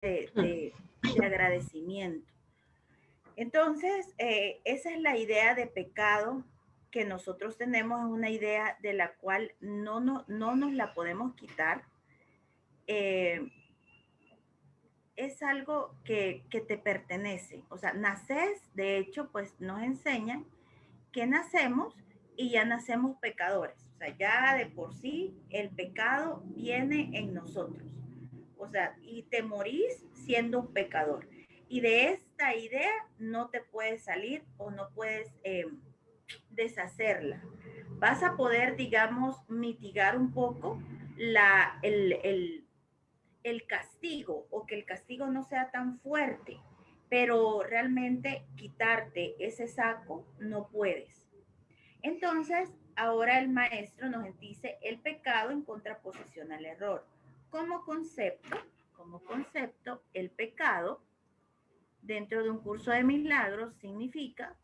de agradecimiento. Entonces, esa es la idea de pecado que nosotros tenemos, es una idea de la cual no nos la podemos quitar. Es algo que te pertenece. O sea, naces, de hecho, pues nos enseñan que nacemos y ya nacemos pecadores. O sea, ya de por sí el pecado viene en nosotros. O sea, y te morís siendo un pecador. Y de esta idea no te puedes salir o no puedes deshacerla. Vas a poder, digamos, mitigar un poco el castigo o que el castigo no sea tan fuerte, pero realmente quitarte ese saco no puedes. Entonces, ahora el maestro nos dice el pecado en contraposición al error. Como concepto, el pecado dentro de un curso de milagros significa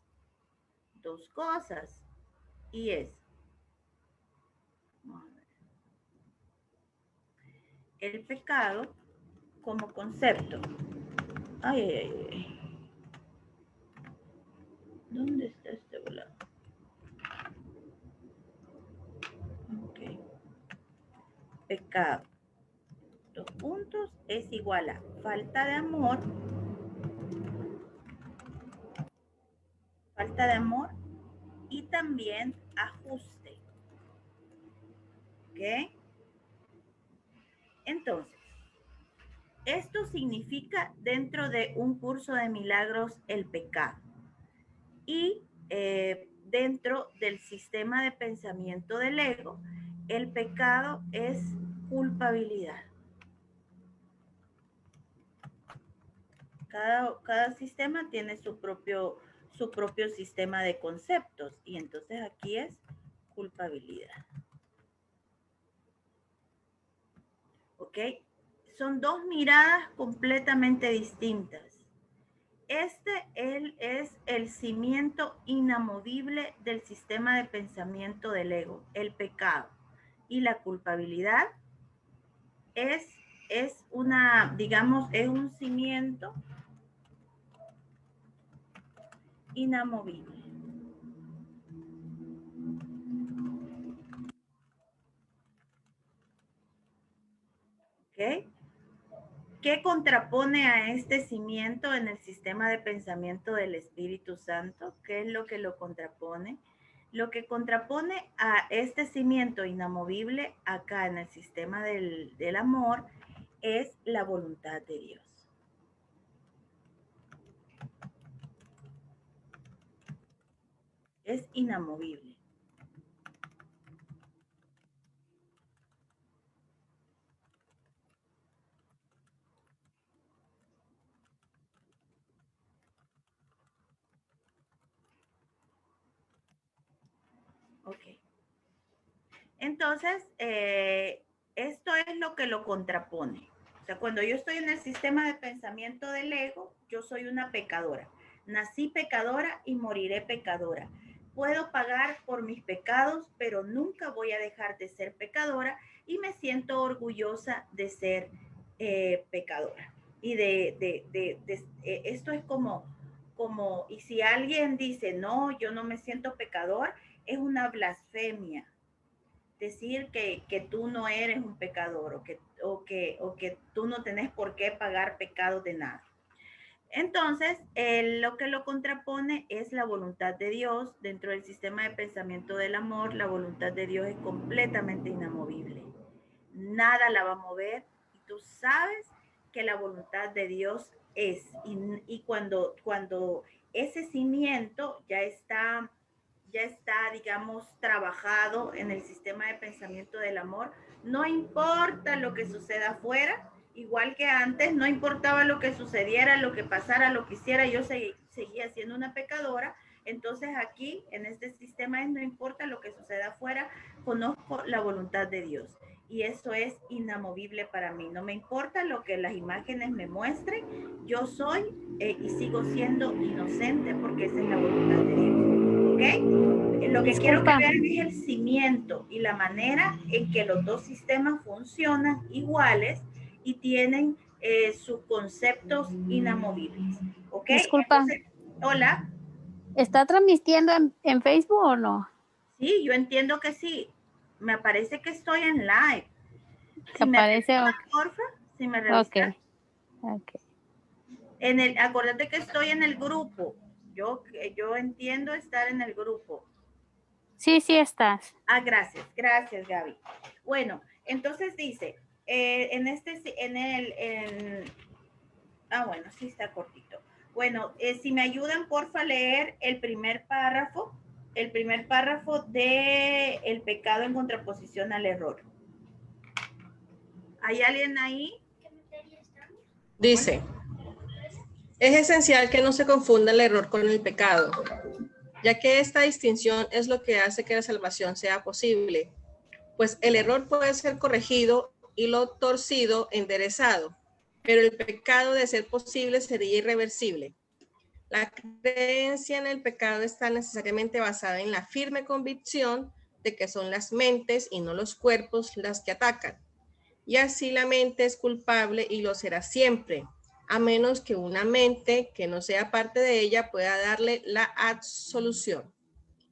dos cosas y es, vamos a ver, el pecado como concepto. Ay, ay, ay, ay. ¿Dónde está este volado? Ok. Pecado. Dos puntos es igual a falta de amor y también ajuste. ¿Ok? Entonces, esto significa dentro de un curso de milagros el pecado. Y dentro del sistema de pensamiento del ego, el pecado es culpabilidad. Cada sistema tiene su propio sistema de conceptos y entonces aquí es culpabilidad. ¿Ok? Son dos miradas completamente distintas. Este es el cimiento inamovible del sistema de pensamiento del ego, el pecado. Y la culpabilidad es una, digamos, es un cimiento inamovible. ¿Ok? ¿Qué contrapone a este cimiento en el sistema de pensamiento del Espíritu Santo? ¿Qué es lo que lo contrapone? Lo que contrapone a este cimiento inamovible acá en el sistema del amor es la voluntad de Dios. Es inamovible. Ok. Entonces, esto es lo que lo contrapone. O sea, cuando yo estoy en el sistema de pensamiento del ego, yo soy una pecadora. Nací pecadora y moriré pecadora. Puedo pagar por mis pecados, pero nunca voy a dejar de ser pecadora y me siento orgullosa de ser pecadora. Y esto es y si alguien dice, no, yo no me siento pecador, es una blasfemia decir que tú no eres un pecador o que tú no tenés por qué pagar pecados de nada. Entonces, lo que lo contrapone es la voluntad de Dios. Dentro del sistema de pensamiento del amor, la voluntad de Dios es completamente inamovible. Nada la va a mover y tú sabes que la voluntad de Dios es. Y cuando ese cimiento ya está, digamos, trabajado en el sistema de pensamiento del amor, no importa lo que suceda afuera, igual que antes, no importaba lo que sucediera, lo que pasara, lo que hiciera, yo seguía siendo una pecadora. Entonces aquí, en este sistema, no importa lo que suceda afuera, conozco la voluntad de Dios. Y eso es inamovible para mí. No me importa lo que las imágenes me muestren, yo soy y sigo siendo inocente porque esa es la voluntad de Dios. ¿Ok? Lo que quiero que vean es el cimiento y la manera en que los dos sistemas funcionan iguales y tienen sus conceptos inamovibles. ¿Ok? Disculpa, Entonces, hola. ¿está transmitiendo en Facebook o no? Sí, yo entiendo que sí. Me parece que estoy en live. Que Si me aparece, revisas, ok, porfa, si me ok, revisas. ok. Acuérdate que estoy en el grupo. Yo entiendo estar en el grupo. Sí, sí estás. Ah, gracias, gracias, Gaby. Bueno, entonces dice, bueno, sí está cortito. Bueno, si me ayudan, porfa, a leer el primer párrafo de el pecado en contraposición al error. ¿Hay alguien ahí? Dice, es esencial que no se confunda el error con el pecado, ya que esta distinción es lo que hace que la salvación sea posible, pues el error puede ser corregido y lo torcido enderezado, pero el pecado, de ser posible, sería irreversible. La creencia en el pecado está necesariamente basada en la firme convicción de que son las mentes y no los cuerpos las que atacan. Y así la mente es culpable y lo será siempre, a menos que una mente que no sea parte de ella pueda darle la absolución.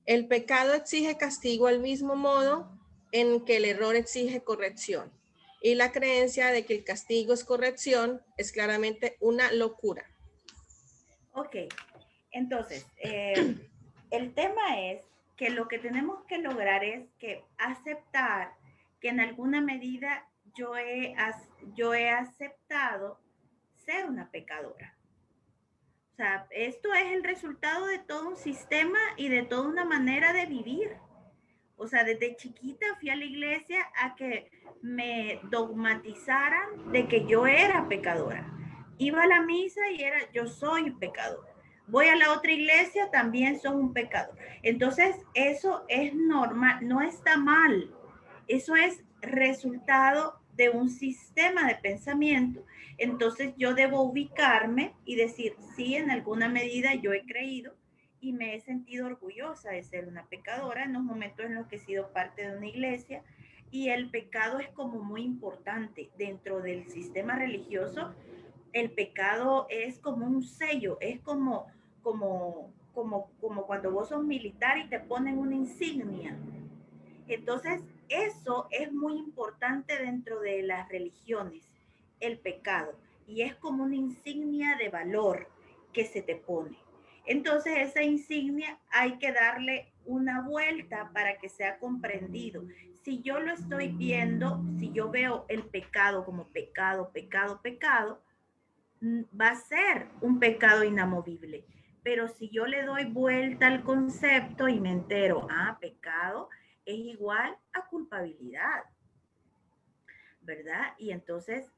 El pecado exige castigo al mismo modo en que el error exige corrección. Y la creencia de que el castigo es corrección es claramente una locura. Ok, entonces, el tema es que lo que tenemos que lograr es que aceptar que en alguna medida yo he aceptado ser una pecadora. O sea, esto es el resultado de todo un sistema y de toda una manera de vivir. O sea, desde chiquita fui a la iglesia a que me dogmatizaran de que yo era pecadora. Iba a la misa y era, yo soy pecadora. Voy a la otra iglesia, también soy un pecador. Entonces, eso es normal, no está mal. Eso es resultado de un sistema de pensamiento. Entonces, yo debo ubicarme y decir, sí, en alguna medida yo he creído y me he sentido orgullosa de ser una pecadora en los momentos en los que he sido parte de una iglesia. Y el pecado es como muy importante dentro del sistema religioso. El pecado es como un sello, es como cuando vos sos militar y te ponen una insignia. Entonces, eso es muy importante dentro de las religiones, el pecado, y es como una insignia de valor que se te pone. Entonces, esa insignia hay que darle una vuelta para que sea comprendido. Si yo lo estoy viendo, si yo veo el pecado como pecado, pecado, pecado, va a ser un pecado inamovible. Pero si yo le doy vuelta al concepto y me entero, pecado es igual a culpabilidad, ¿verdad? Y entonces,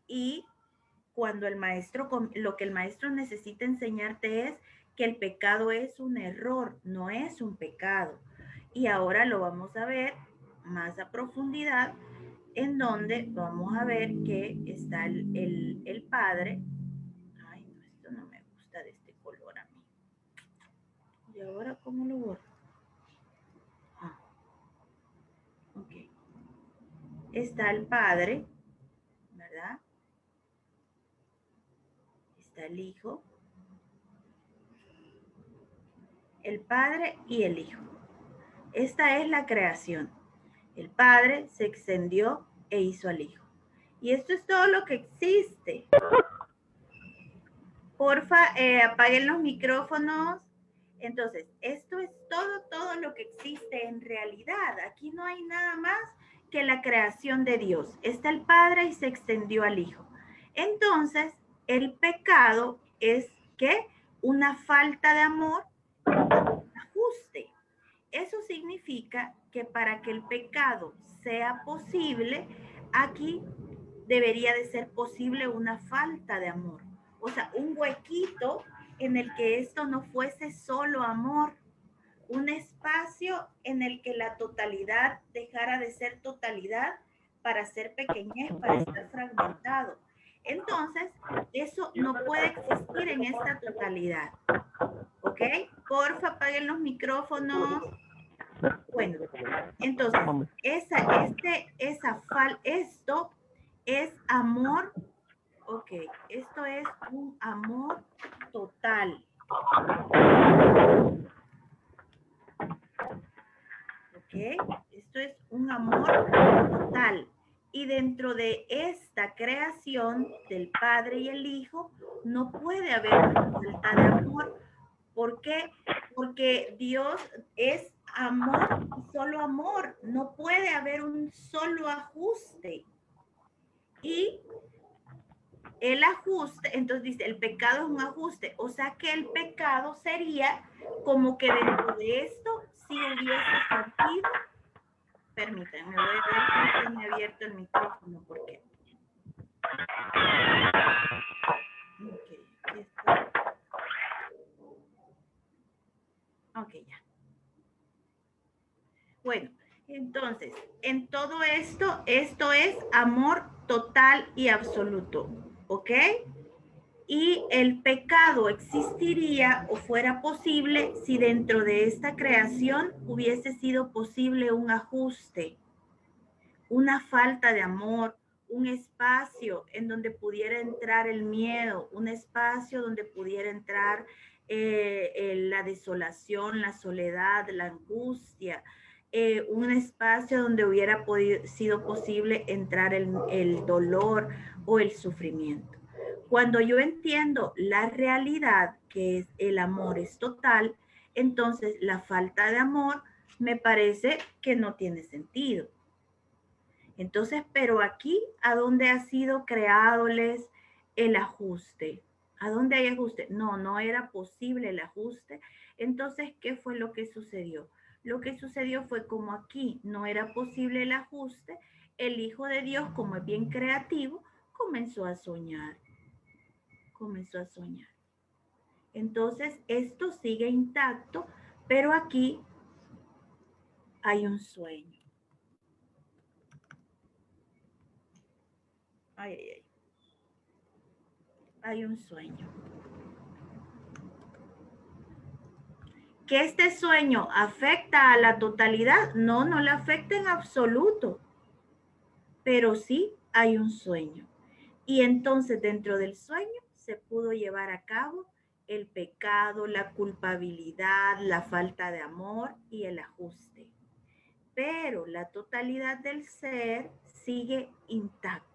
cuando el maestro, lo que el maestro necesita enseñarte es que el pecado es un error, no es un pecado. Y ahora lo vamos a ver más a profundidad, en donde vamos a ver que está el padre. Ay, no, esto no me gusta de este color a mí. ¿Y ahora cómo lo borro? Ah, ok. Está el padre, ¿verdad? Está el hijo, el padre y el hijo. Esta es la creación. El padre se extendió e hizo al hijo. Y esto es todo lo que existe. Porfa, apaguen los micrófonos. Entonces, esto es todo lo que existe en realidad. Aquí no hay nada más que la creación de Dios. Está el Padre y se extendió al Hijo. Entonces, el pecado es que una falta de amor, un ajuste. Eso significa que para que el pecado sea posible, aquí debería de ser posible una falta de amor. O sea, un huequito en el que esto no fuese solo amor, un espacio en el que la totalidad dejara de ser totalidad para ser pequeñez, para estar fragmentado. Entonces, eso no puede existir en esta totalidad. ¿Ok? Porfa, apaguen los micrófonos. Bueno, entonces, esto es amor Ok, esto es un amor total. Ok, esto es un amor total. Y dentro de esta creación del Padre y el Hijo, no puede haber una falta de amor. ¿Por qué? Porque Dios es amor y solo amor. No puede haber un solo ajuste. Y el ajuste, entonces dice, el pecado es un ajuste. O sea que el pecado sería como que dentro de esto, si hubiese sentido, permítanme, voy a ver si tiene abierto el micrófono, porque... Ok, aquí está. Ok, ya. Bueno, entonces, en todo esto, esto es amor total y absoluto, ¿ok? Y el pecado existiría o fuera posible si dentro de esta creación hubiese sido posible un ajuste, una falta de amor, un espacio en donde pudiera entrar el miedo, un espacio donde pudiera entrar la desolación, la soledad, la angustia, un espacio donde hubiera sido posible entrar el dolor o el sufrimiento. Cuando yo entiendo la realidad, que es el amor es total, entonces la falta de amor me parece que no tiene sentido. Entonces, pero aquí, ¿a dónde ha sido creadoles el ajuste? ¿A dónde hay ajuste? No, no era posible el ajuste. Entonces, ¿qué fue lo que sucedió? Lo que sucedió fue como aquí no era posible el ajuste, el Hijo de Dios, como es bien creativo, comenzó a soñar, comenzó a soñar. Entonces, esto sigue intacto, pero aquí hay un sueño. Ay, ay, ay. Hay un sueño. ¿Que este sueño afecta a la totalidad? No, no le afecta en absoluto, pero sí hay un sueño. Y entonces dentro del sueño se pudo llevar a cabo el pecado, la culpabilidad, la falta de amor y el ajuste. Pero la totalidad del ser sigue intacta.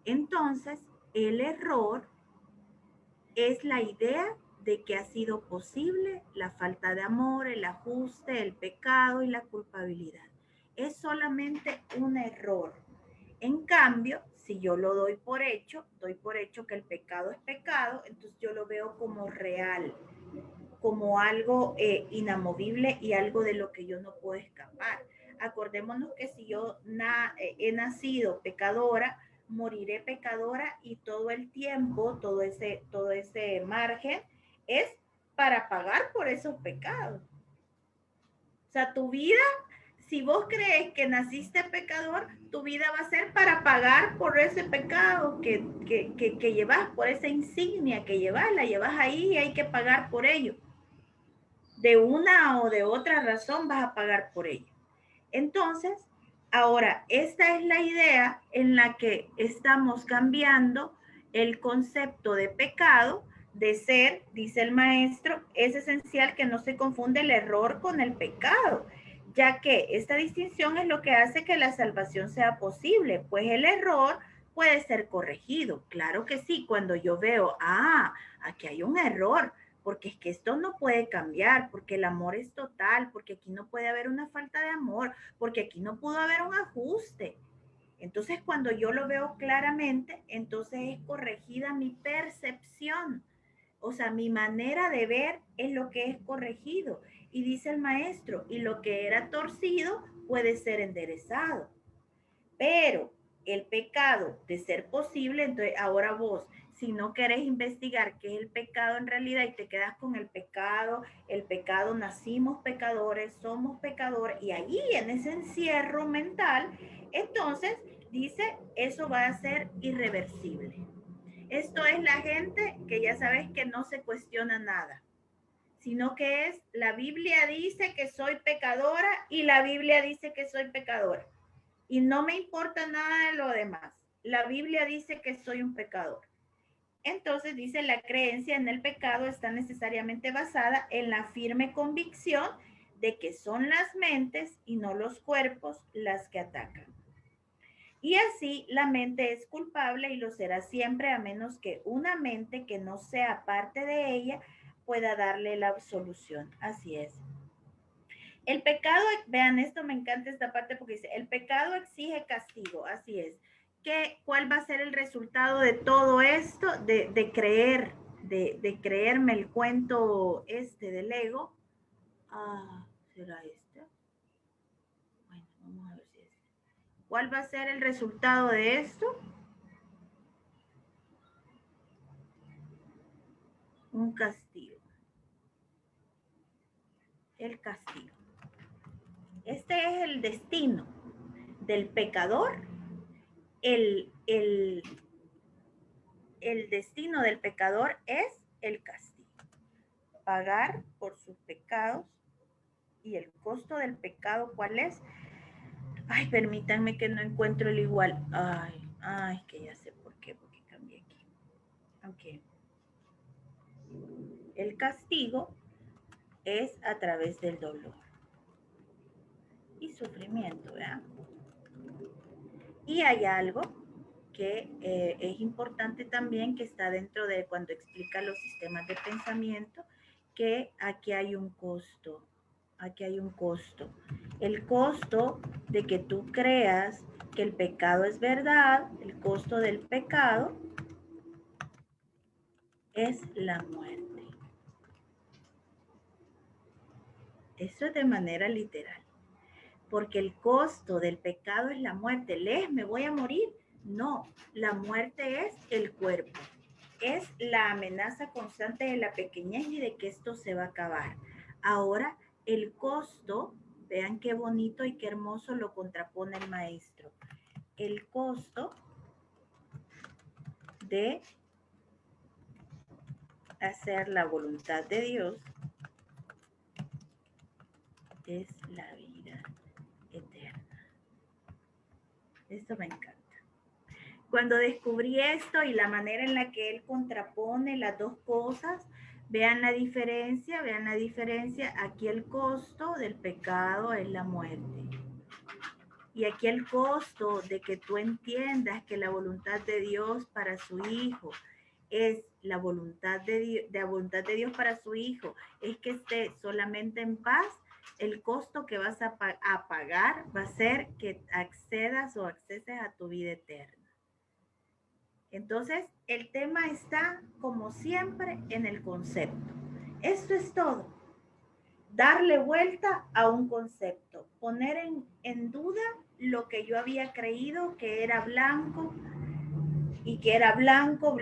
Entonces, el error es la idea de que ha sido posible la falta de amor, el ajuste, el pecado y la culpabilidad. Es solamente un error. En cambio, si yo lo doy por hecho que el pecado es pecado, entonces yo lo veo como real, como algo inamovible y algo de lo que yo no puedo escapar. Acordémonos que si yo he nacido pecadora, moriré pecadora y todo el tiempo, todo ese margen es para pagar por esos pecados. O sea, tu vida, si vos crees que naciste pecador, tu vida va a ser para pagar por ese pecado que llevas, por esa insignia que llevas, la llevas ahí y hay que pagar por ello. De una o de otra razón vas a pagar por ello. Entonces, ahora, esta es la idea en la que estamos cambiando el concepto de pecado, de ser, dice el maestro, es esencial que no se confunde el error con el pecado, ya que esta distinción es lo que hace que la salvación sea posible, pues el error puede ser corregido. Claro que sí, cuando yo veo, aquí hay un error, porque es que esto no puede cambiar, porque el amor es total, porque aquí no puede haber una falta de amor, porque aquí no pudo haber un ajuste. Entonces, cuando yo lo veo claramente, entonces es corregida mi percepción. O sea, mi manera de ver es lo que es corregido. Y dice el maestro, y lo que era torcido puede ser enderezado. Pero el pecado, de ser posible, entonces ahora vos, si no querés investigar qué es el pecado en realidad y te quedas con el pecado, nacimos pecadores, somos pecadores, y allí en ese encierro mental, entonces dice, eso va a ser irreversible. Esto es la gente que ya sabes que no se cuestiona nada, sino que es, la Biblia dice que soy pecadora y la Biblia dice que soy pecadora. Y no me importa nada de lo demás. la Biblia dice que soy un pecador. Entonces dice, la creencia en el pecado está necesariamente basada en la firme convicción de que son las mentes y no los cuerpos las que atacan. Y así la mente es culpable y lo será siempre a menos que una mente que no sea parte de ella pueda darle la absolución. Así es. El pecado, vean esto, me encanta esta parte porque dice, el pecado exige castigo, así es. ¿Cuál va a ser el resultado de todo esto? De creerme el cuento del ego. ¿Será este? Bueno, vamos a ver si es este. ¿Cuál va a ser el resultado de esto? Un castigo. El castigo. Este es el destino del pecador. El destino del pecador es el castigo. Pagar por sus pecados. Y el costo del pecado, ¿cuál es? Ay, permítanme que no encuentro el igual. Ay, que ya sé por qué, porque cambié aquí. Ok. El castigo es a través del dolor y sufrimiento, ¿verdad? Y hay algo que es importante también, que está dentro de cuando explica los sistemas de pensamiento, que aquí hay un costo. Aquí hay un costo. El costo de que tú creas que el pecado es verdad, el costo del pecado es la muerte. Eso es de manera literal. Porque el costo del pecado es la muerte. Me voy a morir. No, la muerte es el cuerpo. Es la amenaza constante de la pequeñez y de que esto se va a acabar. Ahora, el costo, vean qué bonito y qué hermoso lo contrapone el maestro. El costo de hacer la voluntad de Dios es la vida eterna. Esto me encanta. Cuando descubrí esto y la manera en la que él contrapone las dos cosas, vean la diferencia. Aquí el costo del pecado es la muerte. Y aquí el costo de que tú entiendas que la voluntad de Dios para su hijo es la voluntad de Dios para su hijo, es que esté solamente en paz. El costo que vas a pagar va a ser que accedas o acceses a tu vida eterna. Entonces, el tema está, como siempre, en el concepto. Esto es todo. Darle vuelta a un concepto. Poner en duda lo que yo había creído que era blanco y que era blanco,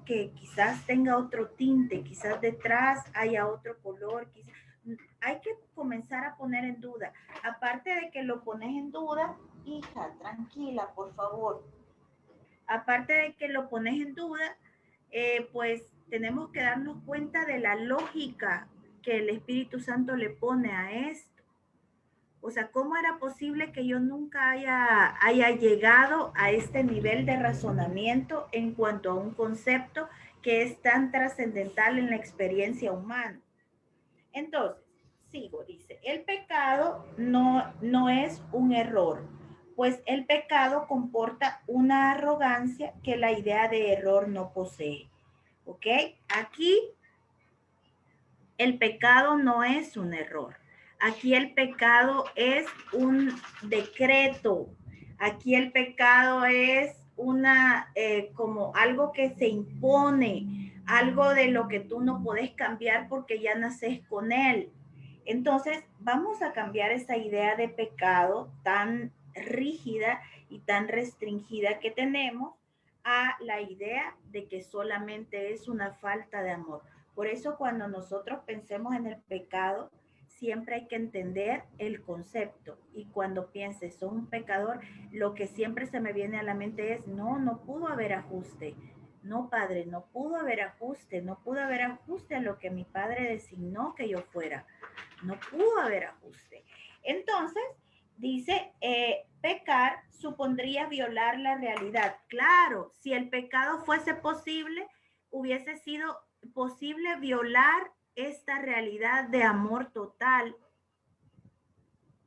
que quizás tenga otro tinte, quizás detrás haya otro color. Hay que comenzar a poner en duda. Aparte de que lo pones en duda, hija, tranquila, por favor. Aparte de que lo pones en duda, pues tenemos que darnos cuenta de la lógica que el Espíritu Santo le pone a esto. O sea, ¿cómo era posible que yo nunca haya llegado a este nivel de razonamiento en cuanto a un concepto que es tan trascendental en la experiencia humana? Entonces, sigo, dice, el pecado no es un error, pues el pecado comporta una arrogancia que la idea de error no posee. ¿Ok? Aquí el pecado no es un error. Aquí el pecado es un decreto. Aquí el pecado es como algo que se impone, algo de lo que tú no puedes cambiar porque ya naces con él. Entonces, vamos a cambiar esa idea de pecado tan rígida y tan restringida que tenemos a la idea de que solamente es una falta de amor. Por eso cuando nosotros pensemos en el pecado, siempre hay que entender el concepto. Y cuando pienses, soy un pecador, lo que siempre se me viene a la mente es, no pudo haber ajuste. No, Padre, no pudo haber ajuste a lo que mi Padre designó que yo fuera. No pudo haber ajuste. Entonces, Dice, pecar supondría violar la realidad. Claro, si el pecado fuese posible, hubiese sido posible violar esta realidad de amor total.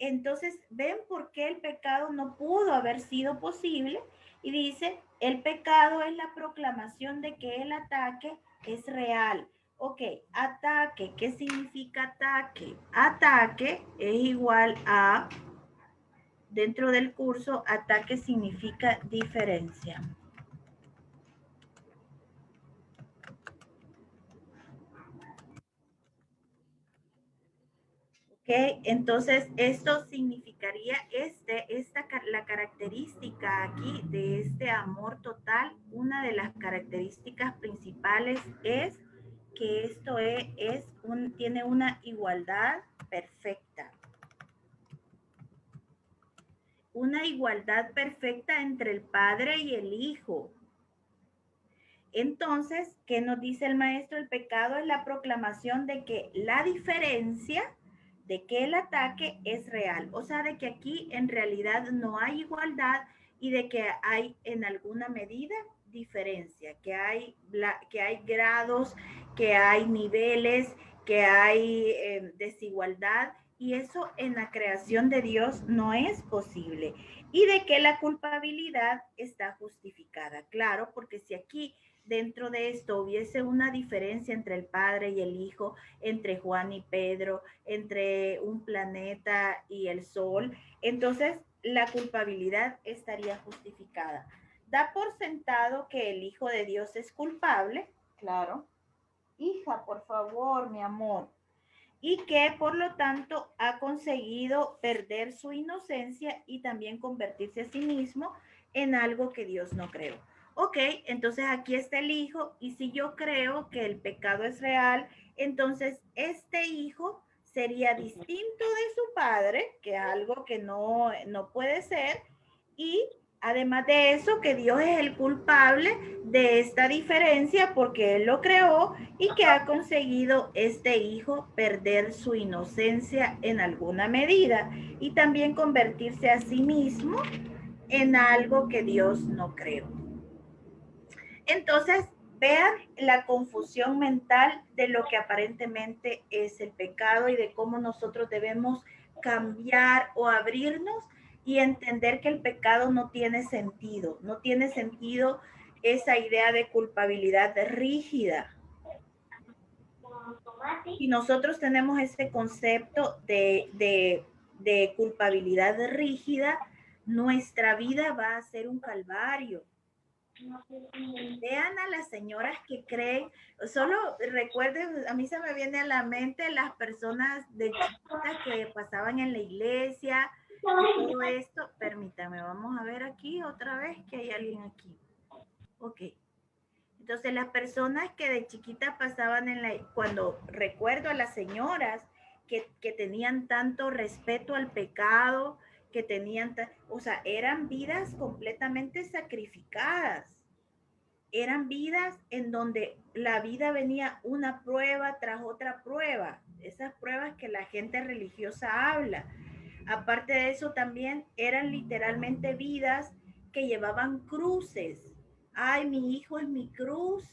Entonces, ¿ven por qué el pecado no pudo haber sido posible? Y dice, el pecado es la proclamación de que el ataque es real. Ok, ataque, ¿qué significa ataque? Ataque es igual a, dentro del curso, ataque significa diferencia. ¿Ok? Entonces, esto significaría la característica aquí de este amor total. Una de las características principales es que esto tiene una igualdad perfecta. Una igualdad perfecta entre el Padre y el Hijo. Entonces, ¿qué nos dice el maestro? El pecado es la proclamación de que la diferencia, de que el ataque es real. O sea, de que aquí en realidad no hay igualdad y de que hay en alguna medida diferencia, que hay grados, que hay niveles, que hay desigualdad. Y eso en la creación de Dios no es posible. Y de que la culpabilidad está justificada. Claro, porque si aquí dentro de esto hubiese una diferencia entre el Padre y el Hijo, entre Juan y Pedro, entre un planeta y el Sol, entonces la culpabilidad estaría justificada. Da por sentado que el Hijo de Dios es culpable, claro. Hija, por favor, mi amor. Y que por lo tanto ha conseguido perder su inocencia y también convertirse a sí mismo en algo que Dios no creó. Ok, entonces aquí está el hijo y si yo creo que el pecado es real, entonces este hijo sería distinto de su padre, que es algo que no puede ser, y además de eso, que Dios es el culpable de esta diferencia porque Él lo creó y que ha conseguido este hijo perder su inocencia en alguna medida y también convertirse a sí mismo en algo que Dios no creó. Entonces, vean la confusión mental de lo que aparentemente es el pecado y de cómo nosotros debemos cambiar o abrirnos y entender que el pecado no tiene sentido, no tiene sentido esa idea de culpabilidad rígida. Y nosotros tenemos ese concepto de culpabilidad rígida, nuestra vida va a ser un calvario. Vean a las señoras que creen, solo recuerden, a mí se me viene a la mente las personas de chiquitas que pasaban en la iglesia y todo esto. Permítame, vamos a ver aquí otra vez que hay alguien aquí. Ok. Entonces las personas que de chiquitas pasaban cuando recuerdo a las señoras que tenían tanto respeto al pecado, que tenían, o sea, eran vidas completamente sacrificadas. Eran vidas en donde la vida venía una prueba tras otra prueba, esas pruebas que la gente religiosa habla. Aparte de eso también eran literalmente vidas que llevaban cruces. Ay, mi hijo es mi cruz,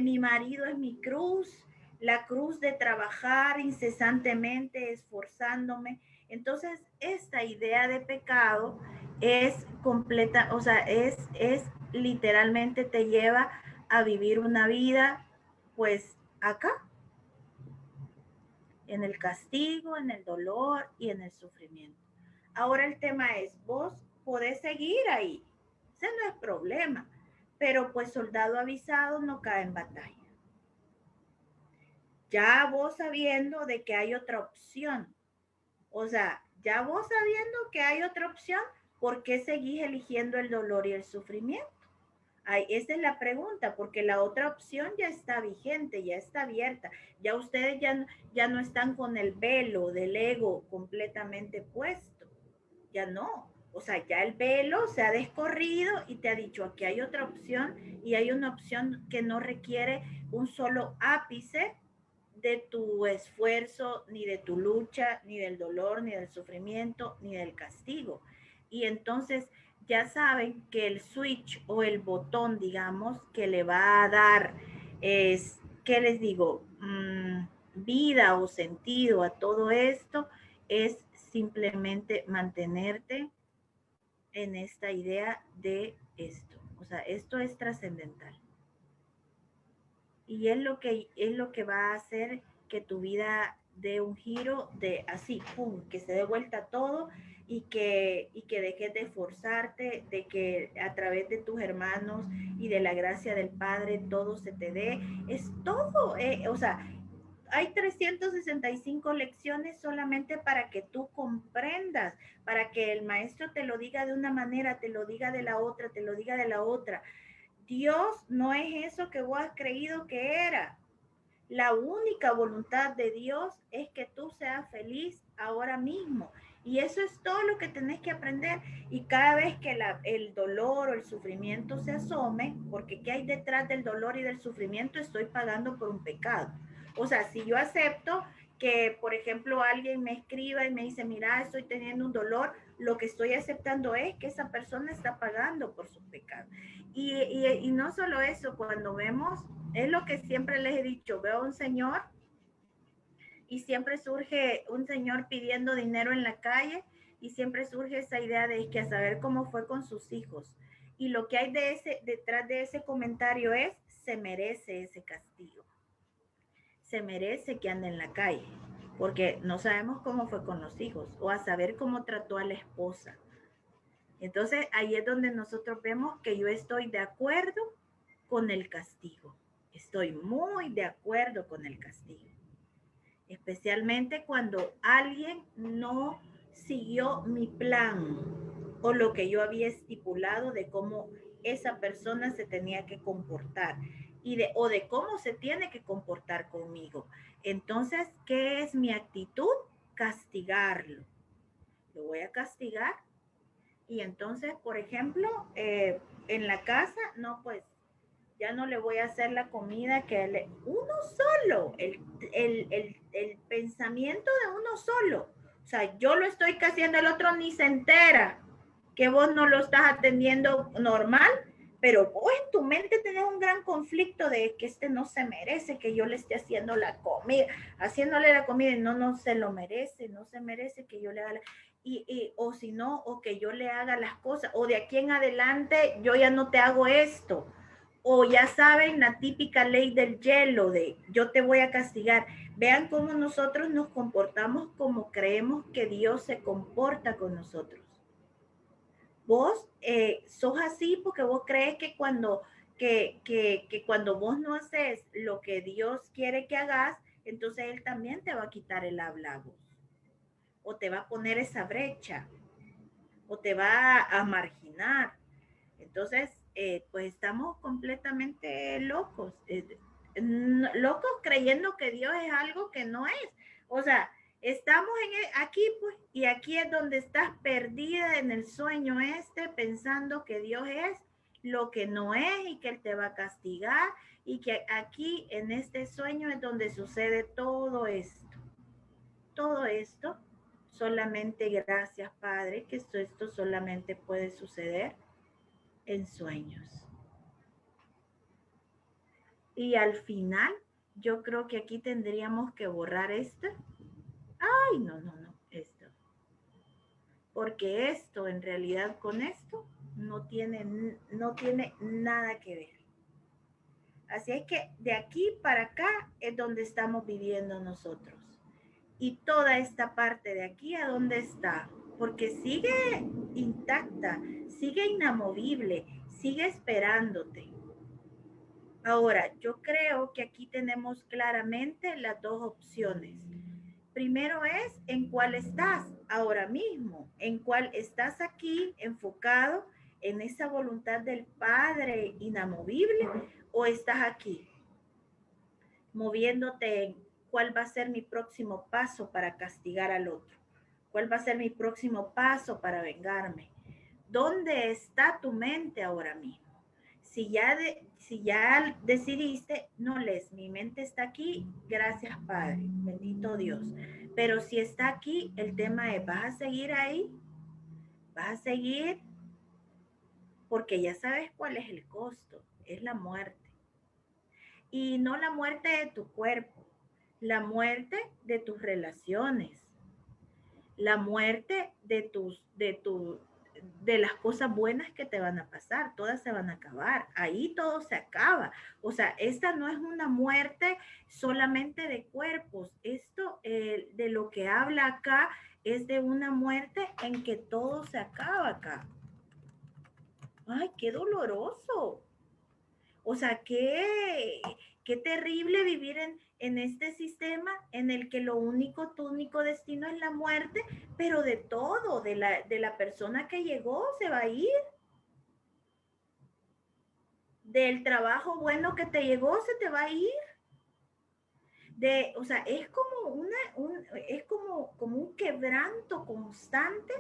mi marido es mi cruz, la cruz de trabajar incesantemente, esforzándome. Entonces, esta idea de pecado es completa, o sea, es literalmente te lleva a vivir una vida, pues acá, en el castigo, en el dolor y en el sufrimiento. Ahora el tema es, vos podés seguir ahí, ese no es problema, pero pues soldado avisado no cae en batalla. Ya vos sabiendo de que hay otra opción, o sea, ya vos sabiendo que hay otra opción, ¿por qué seguís eligiendo el dolor y el sufrimiento? Ay, esa es la pregunta, porque la otra opción ya está vigente, ya está abierta. Ya ustedes ya no están con el velo del ego completamente puesto. Ya no. O sea, ya el velo se ha descorrido y te ha dicho, aquí hay otra opción y hay una opción que no requiere un solo ápice de tu esfuerzo, ni de tu lucha, ni del dolor, ni del sufrimiento, ni del castigo. Y entonces ya saben que el switch o el botón, digamos, que le va a dar es, ¿qué les digo? Vida o sentido a todo esto es simplemente mantenerte en esta idea de esto. O sea, esto es trascendental. Y es lo que va a hacer que tu vida dé un giro de así, pum, que se dé vuelta todo y que dejes de esforzarte, de que a través de tus hermanos y de la gracia del Padre todo se te dé. Es todo, o sea, hay 365 lecciones solamente para que tú comprendas, para que el maestro te lo diga de una manera, te lo diga de la otra, te lo diga de la otra. Dios no es eso que vos has creído que era. La única voluntad de Dios es que tú seas feliz ahora mismo. Y eso es todo lo que tenés que aprender. Y cada vez que el dolor o el sufrimiento se asome, porque ¿qué hay detrás del dolor y del sufrimiento? Estoy pagando por un pecado. O sea, si yo acepto que, por ejemplo, alguien me escriba y me dice, mira, estoy teniendo un dolor, lo que estoy aceptando es que esa persona está pagando por su pecado. Y no solo eso, cuando vemos, es lo que siempre les he dicho, veo a un señor y siempre surge un señor pidiendo dinero en la calle y siempre surge esa idea de que a saber cómo fue con sus hijos. Y lo que hay detrás de ese comentario es, se merece ese castigo. Se merece que ande en la calle, porque no sabemos cómo fue con los hijos o a saber cómo trató a la esposa. Entonces ahí es donde nosotros vemos que yo estoy de acuerdo con el castigo. Estoy muy de acuerdo con el castigo. Especialmente cuando alguien no siguió mi plan o lo que yo había estipulado de cómo esa persona se tenía que comportar o de cómo se tiene que comportar conmigo. Entonces, ¿qué es mi actitud? Castigarlo. Lo voy a castigar. Y entonces, por ejemplo, en la casa, no, pues ya no le voy a hacer la comida uno solo, el pensamiento de uno solo. O sea, yo lo estoy haciendo, el otro ni se entera que vos no lo estás atendiendo normal, pero vos en tu mente tenés un gran conflicto de que este no se merece que yo le esté haciendo la comida, haciéndole la comida y no se lo merece, no se merece que yo le haga o si no, o que yo le haga las cosas, o de aquí en adelante yo ya no te hago esto. O ya saben la típica ley del hielo de yo te voy a castigar. Vean cómo nosotros nos comportamos como creemos que Dios se comporta con nosotros. Vos sos así porque vos crees que cuando vos no haces lo que Dios quiere que hagas, entonces Él también te va a quitar el habla a vos. O te va a poner esa brecha. O te va a marginar. Entonces, pues estamos completamente locos. Locos creyendo que Dios es algo que no es. O sea, estamos aquí, pues, y aquí es donde estás perdida en el sueño pensando que Dios es lo que no es y que Él te va a castigar y que aquí en este sueño es donde sucede todo esto. Todo esto, solamente gracias, Padre, que esto solamente puede suceder en sueños. Y al final, yo creo que aquí tendríamos que borrar esto. Ay, no, esto. Porque esto, en realidad, con esto, no tiene nada que ver. Así es que de aquí para acá es donde estamos viviendo nosotros. Y toda esta parte de aquí, ¿a dónde está? Porque sigue intacta, sigue inamovible, sigue esperándote. Ahora, yo creo que aquí tenemos claramente las dos opciones. Primero es en cuál estás ahora mismo, en cuál estás aquí enfocado en esa voluntad del Padre inamovible o estás aquí moviéndote en cuál va a ser mi próximo paso para castigar al otro, cuál va a ser mi próximo paso para vengarme. ¿Dónde está tu mente ahora mismo? si ya decidiste, no, Les, mi mente está aquí, gracias Padre, bendito Dios. Pero si está aquí, el tema es, ¿vas a seguir ahí? ¿Vas a seguir? Porque ya sabes cuál es el costo, es la muerte. Y no la muerte de tu cuerpo, la muerte de tus relaciones, la muerte de las cosas buenas que te van a pasar, todas se van a acabar, ahí todo se acaba. O sea, esta no es una muerte solamente de cuerpos, esto de lo que habla acá es de una muerte en que todo se acaba acá. Ay, qué doloroso. O sea, qué terrible vivir en este sistema en el que tu único destino es la muerte, pero de todo, de la persona que llegó se va a ir, del trabajo bueno que te llegó se te va a ir. O sea, es como como un quebranto constante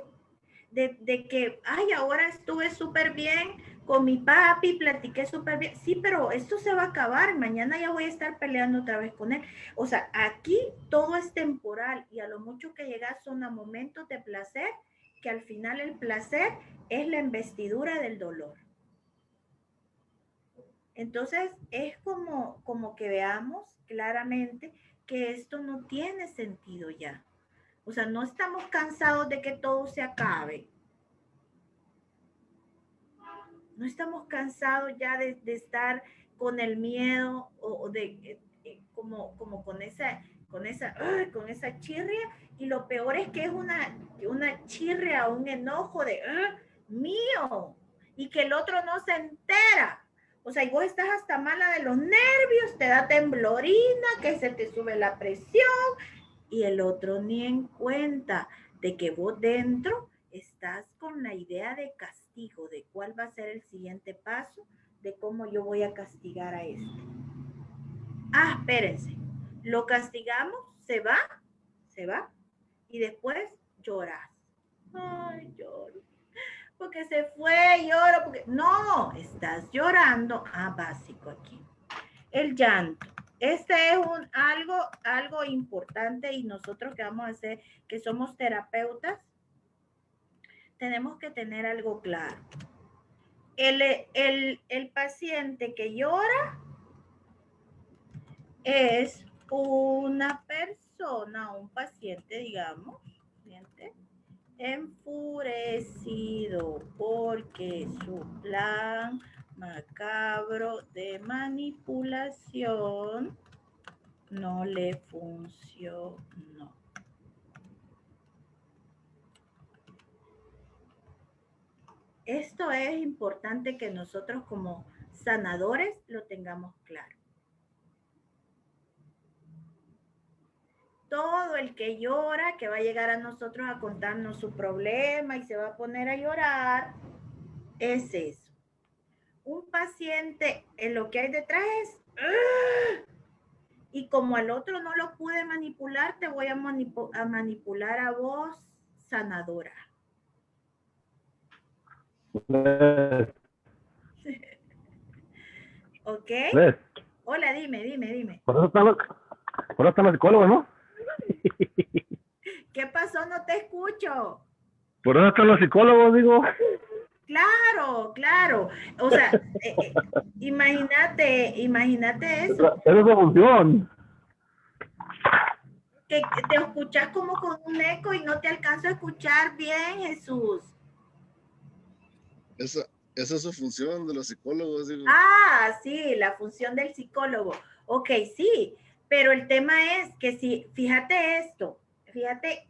de que, ay, ahora estuve súper bien con mi papi, platiqué súper bien. Sí, pero esto se va a acabar. Mañana ya voy a estar peleando otra vez con él. O sea, aquí todo es temporal y a lo mucho que llegas son a momentos de placer, que al final el placer es la investidura del dolor. Entonces, es como que veamos claramente que esto no tiene sentido ya. O sea, no estamos cansados de que todo se acabe. No estamos cansados ya de estar con el miedo o de como con esa chirria, y lo peor es que es una chirria, un enojo de mío, y que el otro no se entera. O sea, y vos estás hasta mala de los nervios, te da temblorina, que se te sube la presión, y el otro ni en cuenta de que vos dentro estás con la idea de castigo, de cuál va a ser el siguiente paso, de cómo yo voy a castigar a este. Ah, espérense, lo castigamos, se va, y después lloras. Ay, lloro, porque se fue, lloro, porque... No, estás llorando. Ah, básico aquí. El llanto. Este es algo importante, y nosotros que vamos a hacer, que somos terapeutas, tenemos que tener algo claro. El paciente que llora es una persona, un paciente, digamos, enfurecido porque su plan macabro de manipulación no le funcionó. Esto es importante que nosotros como sanadores lo tengamos claro. Todo el que llora, que va a llegar a nosotros a contarnos su problema y se va a poner a llorar, es eso. Un paciente, en lo que hay detrás es, y como al otro no lo pude manipular, te voy a manipular a vos, sanadora. ¿Ok? ¿Ves? Hola, dime. Por eso están los psicólogos, ¿no? ¿Qué pasó? No te escucho. Por eso están los psicólogos, digo. Claro. O sea, imagínate eso. Esa es su función. Que te escuchas como con un eco y no te alcanzo a escuchar bien, Jesús. Esa es su función de los psicólogos, digo. Ah, sí, la función del psicólogo. Ok, sí, pero el tema es que si, fíjate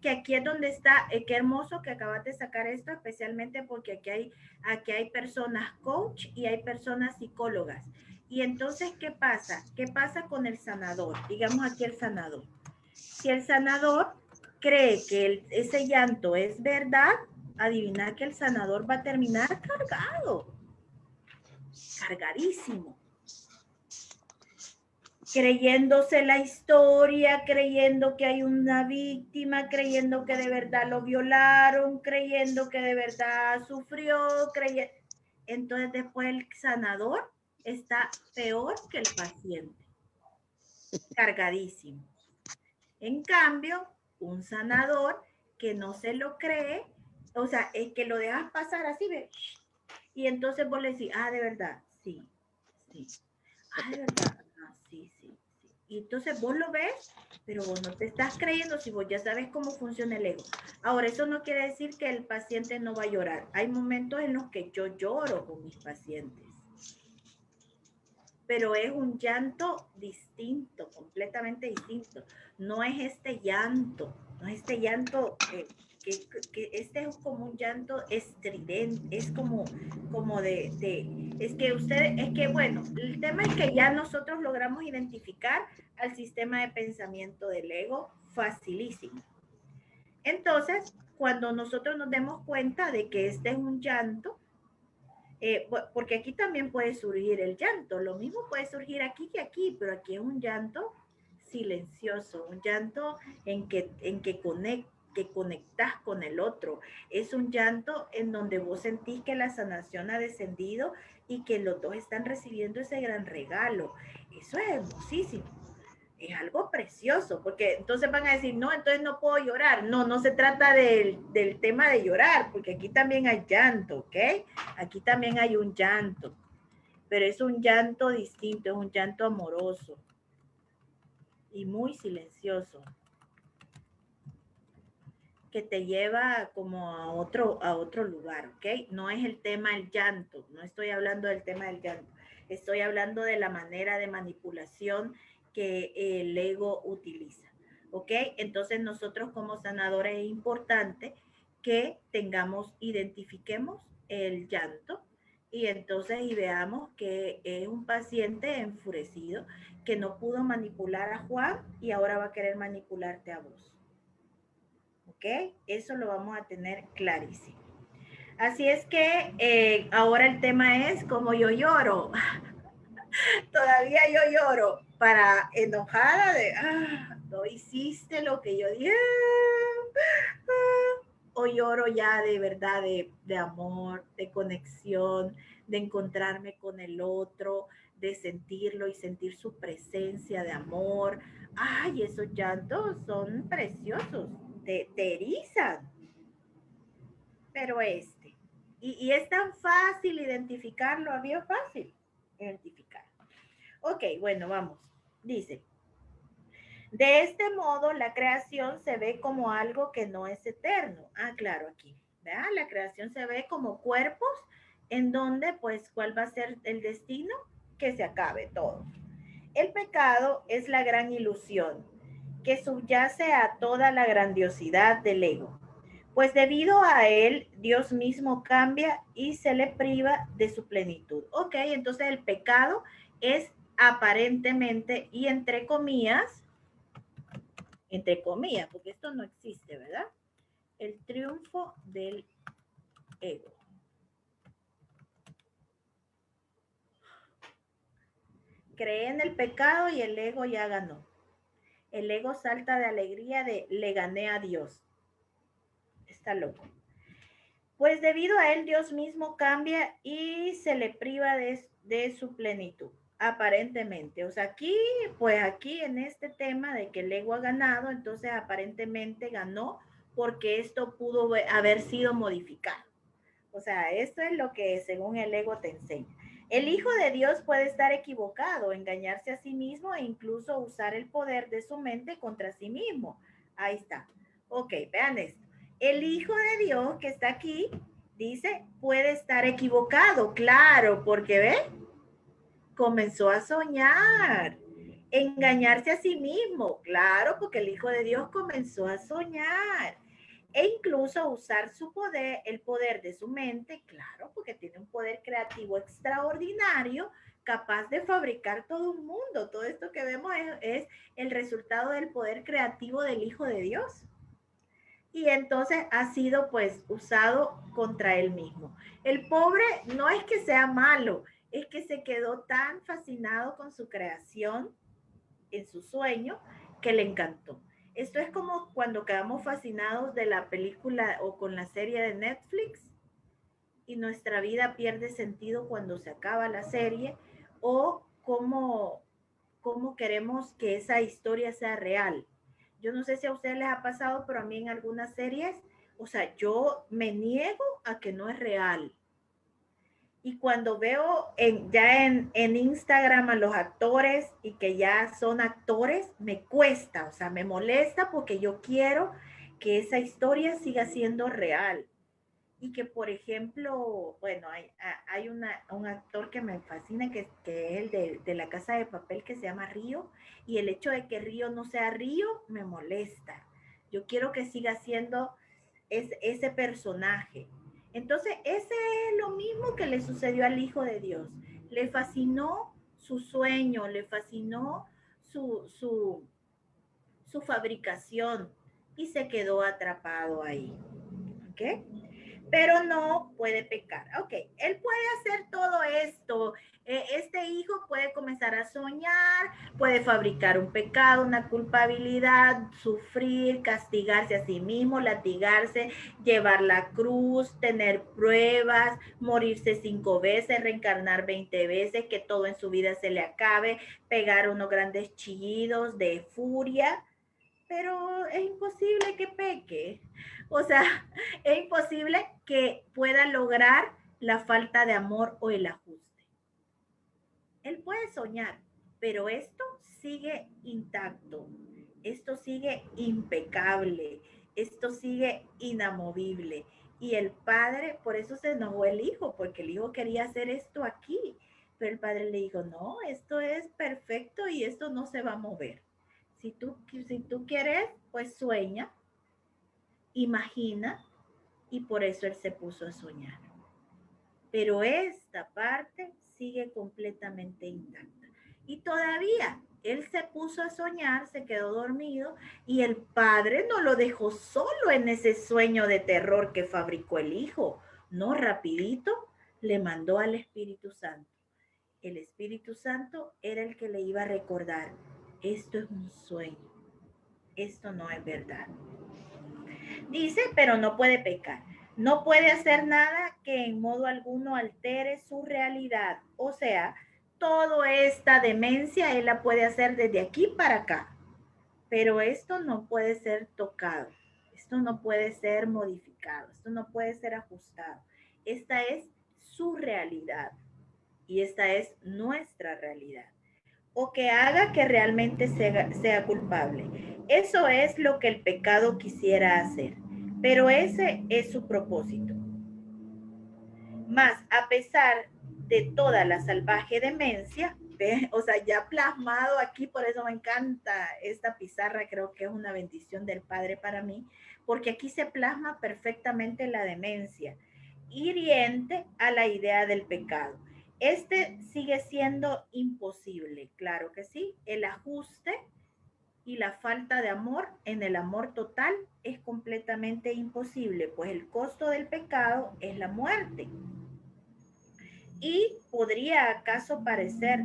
que aquí es donde está, qué hermoso que acabas de sacar esto, especialmente porque aquí hay personas coach y hay personas psicólogas. Y entonces, ¿qué pasa? ¿Qué pasa con el sanador? Digamos aquí el sanador. Si el sanador cree que ese llanto es verdad, adivina que el sanador va a terminar cargadísimo, creyéndose la historia, creyendo que hay una víctima, creyendo que de verdad lo violaron, creyendo que de verdad sufrió, entonces después el sanador está peor que el paciente, cargadísimo. En cambio, un sanador que no se lo cree, o sea, es que lo dejas pasar así, ¿ve? Y entonces vos le decís, ah, de verdad, sí, sí. Ah, de verdad, ah, sí, sí, sí. Y entonces vos lo ves, pero vos no te estás creyendo si vos ya sabes cómo funciona el ego. Ahora, eso no quiere decir que el paciente no va a llorar. Hay momentos en los que yo lloro con mis pacientes, pero es un llanto distinto, completamente distinto. No es este llanto, no es este llanto que este es como un llanto estridente, es como es que usted, es que bueno, el tema es que ya nosotros logramos identificar al sistema de pensamiento del ego facilísimo. Entonces, cuando nosotros nos demos cuenta de que este es un llanto, porque aquí también puede surgir el llanto, lo mismo puede surgir aquí que aquí, pero aquí es un llanto silencioso, un llanto que conectas con el otro, es un llanto en donde vos sentís que la sanación ha descendido y que los dos están recibiendo ese gran regalo, eso es hermosísimo. Es algo precioso, porque entonces van a decir, no, entonces no puedo llorar. No, no se trata del tema de llorar, porque aquí también hay llanto, ¿ok? Aquí también hay un llanto, pero es un llanto distinto, es un llanto amoroso y muy silencioso, que te lleva como a otro lugar, ¿ok? No es el tema del llanto, no estoy hablando del tema del llanto, estoy hablando de la manera de manipulación que el ego utiliza, ¿ok? Entonces nosotros como sanadores es importante que identifiquemos el llanto y entonces y veamos que es un paciente enfurecido que no pudo manipular a Juan y ahora va a querer manipularte a vos. ¿Ok? Eso lo vamos a tener clarísimo. Así es que ahora el tema es cómo yo lloro. Todavía yo lloro para enojada de, no hiciste lo que yo dije. O lloro ya de verdad de amor, de conexión, de encontrarme con el otro, de sentirlo y sentir su presencia de amor. Ay, esos llantos son preciosos, te erizan. Pero y es tan fácil identificarlo, había fácil identificar. Ok, bueno, vamos. Dice, de este modo la creación se ve como algo que no es eterno. Ah, claro, aquí. ¿Verdad? La creación se ve como cuerpos en donde, pues, ¿cuál va a ser el destino? Que se acabe todo. El pecado es la gran ilusión que subyace a toda la grandiosidad del ego. Pues debido a él, Dios mismo cambia y se le priva de su plenitud. Ok, entonces el pecado es aparentemente y entre comillas, porque esto no existe, ¿verdad? El triunfo del ego. Cree en el pecado y el ego ya ganó. El ego salta de alegría de le gané a Dios. Está loco. Pues debido a él, Dios mismo cambia y se le priva de su plenitud, aparentemente. O sea, aquí en este tema de que el ego ha ganado, entonces aparentemente ganó porque esto pudo haber sido modificado. O sea, esto es lo que según el ego te enseña. El Hijo de Dios puede estar equivocado, engañarse a sí mismo e incluso usar el poder de su mente contra sí mismo. Ahí está. Ok, vean esto. El Hijo de Dios que está aquí, dice, puede estar equivocado, claro, porque ve, comenzó a soñar, engañarse a sí mismo, claro, porque el Hijo de Dios comenzó a soñar e incluso usar su poder, el poder de su mente, claro, porque tiene un poder creativo extraordinario, capaz de fabricar todo un mundo. Todo esto que vemos es el resultado del poder creativo del Hijo de Dios. Y entonces ha sido pues usado contra él mismo. El pobre no es que sea malo, es que se quedó tan fascinado con su creación en su sueño que le encantó. Esto es como cuando quedamos fascinados de la película o con la serie de Netflix y nuestra vida pierde sentido cuando se acaba la serie, o cómo queremos que esa historia sea real. Yo no sé si a ustedes les ha pasado, pero a mí en algunas series, o sea, yo me niego a que no es real. Y cuando veo en Instagram a los actores y que ya son actores, me cuesta, o sea, me molesta porque yo quiero que esa historia siga siendo real. Y que, por ejemplo, bueno, hay un actor que me fascina, que es el de La Casa de Papel, que se llama Río, y el hecho de que Río no sea Río me molesta. Yo quiero que siga siendo ese personaje. Entonces, ese es lo mismo que le sucedió al Hijo de Dios. Le fascinó su sueño, le fascinó su, su, su fabricación y se quedó atrapado ahí. ¿Ok? Pero no puede pecar. Ok, él puede hacer todo esto. Este hijo puede comenzar a soñar, puede fabricar un pecado, una culpabilidad, sufrir, castigarse a sí mismo, latigarse, llevar la cruz, tener pruebas, morirse 5 veces, reencarnar 20 veces, que todo en su vida se le acabe, pegar unos grandes chillidos de furia, pero es imposible que peque. O sea, es imposible que pueda lograr la falta de amor o el ajuste. Él puede soñar, pero esto sigue intacto, esto sigue impecable, esto sigue inamovible. Y el padre, por eso se enojó el hijo, porque el hijo quería hacer esto aquí. Pero el padre le dijo, no, esto es perfecto y esto no se va a mover. Si tú quieres, pues sueña, imagina, y por eso él se puso a soñar. Pero esta parte sigue completamente intacta. Y todavía él se puso a soñar, se quedó dormido y el padre no lo dejó solo en ese sueño de terror que fabricó el hijo. No, rapidito le mandó al Espíritu Santo. El Espíritu Santo era el que le iba a recordar, esto es un sueño, esto no es verdad. Dice, pero no puede pecar. No puede hacer nada que en modo alguno altere su realidad. O sea, toda esta demencia él la puede hacer desde aquí para acá. Pero esto no puede ser tocado. Esto no puede ser modificado. Esto no puede ser ajustado. Esta es su realidad. Y esta es nuestra realidad. O que haga que realmente sea culpable. Eso es lo que el pecado quisiera hacer, pero ese es su propósito. Más, a pesar de toda la salvaje demencia, o sea, ya plasmado aquí, por eso me encanta esta pizarra, creo que es una bendición del Padre para mí, porque aquí se plasma perfectamente la demencia, hiriente a la idea del pecado. Este sigue siendo imposible, claro que sí. El ajuste y la falta de amor en el amor total es completamente imposible, pues el costo del pecado es la muerte. ¿Y podría acaso parecer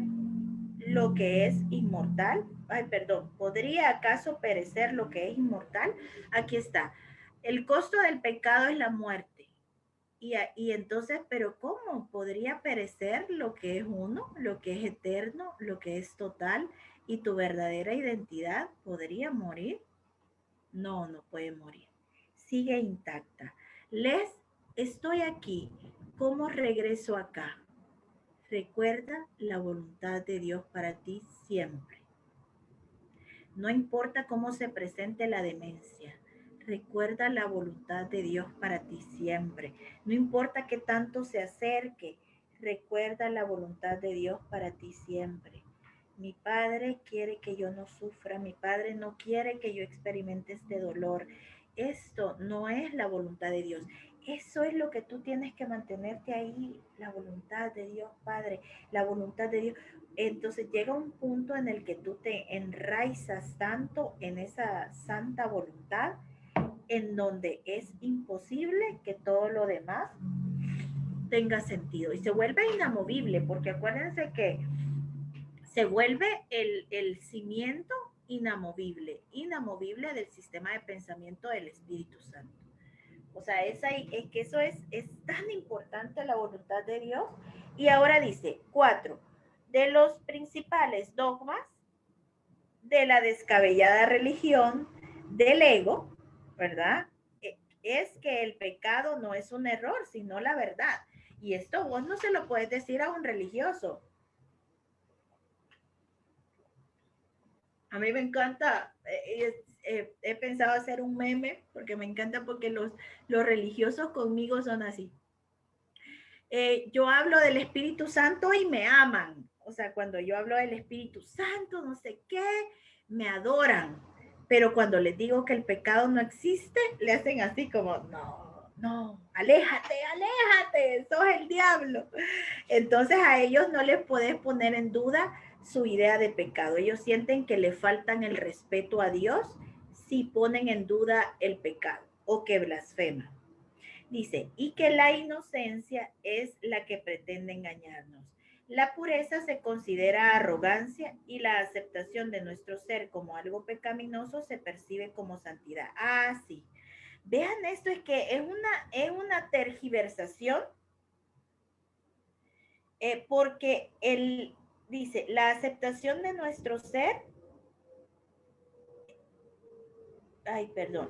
lo que es inmortal? Ay, perdón, ¿podría acaso perecer lo que es inmortal? Aquí está. El costo del pecado es la muerte. Y entonces, pero ¿cómo podría perecer lo que es uno, lo que es eterno, lo que es total? ¿Y tu verdadera identidad podría morir? No, no puede morir. Sigue intacta. Les, estoy aquí. ¿Cómo regreso acá? Recuerda la voluntad de Dios para ti siempre. No importa cómo se presente la demencia. Recuerda la voluntad de Dios para ti siempre. No importa qué tanto se acerque. Recuerda la voluntad de Dios para ti siempre. Mi Padre quiere que yo no sufra. Mi Padre no quiere que yo experimente este dolor. Esto no es la voluntad de Dios. Eso es lo que tú tienes que mantenerte ahí. La voluntad de Dios, Padre. La voluntad de Dios. Entonces llega un punto en el que tú te enraizas tanto en esa santa voluntad, en donde es imposible que todo lo demás tenga sentido y se vuelve inamovible, porque acuérdense que se vuelve el cimiento inamovible del sistema de pensamiento del Espíritu Santo. O sea, es que eso es tan importante la voluntad de Dios. Y ahora dice, 4, de los principales dogmas de la descabellada religión del ego, ¿verdad? Es que el pecado no es un error, sino la verdad. Y esto vos no se lo puedes decir a un religioso. A mí me encanta, he pensado hacer un meme, porque me encanta porque los religiosos conmigo son así. Yo hablo del Espíritu Santo y me aman. O sea, cuando yo hablo del Espíritu Santo, no sé qué, me adoran. Pero cuando les digo que el pecado no existe, le hacen así como, no, no, aléjate, aléjate, sos el diablo. Entonces a ellos no les puedes poner en duda su idea de pecado. Ellos sienten que le faltan el respeto a Dios si ponen en duda el pecado o que blasfeman. Dice, y que la inocencia es la que pretende engañarnos. La pureza se considera arrogancia y la aceptación de nuestro ser como algo pecaminoso se percibe como santidad. Ah, sí. Vean esto, es que es una tergiversación, porque dice, la aceptación de nuestro ser,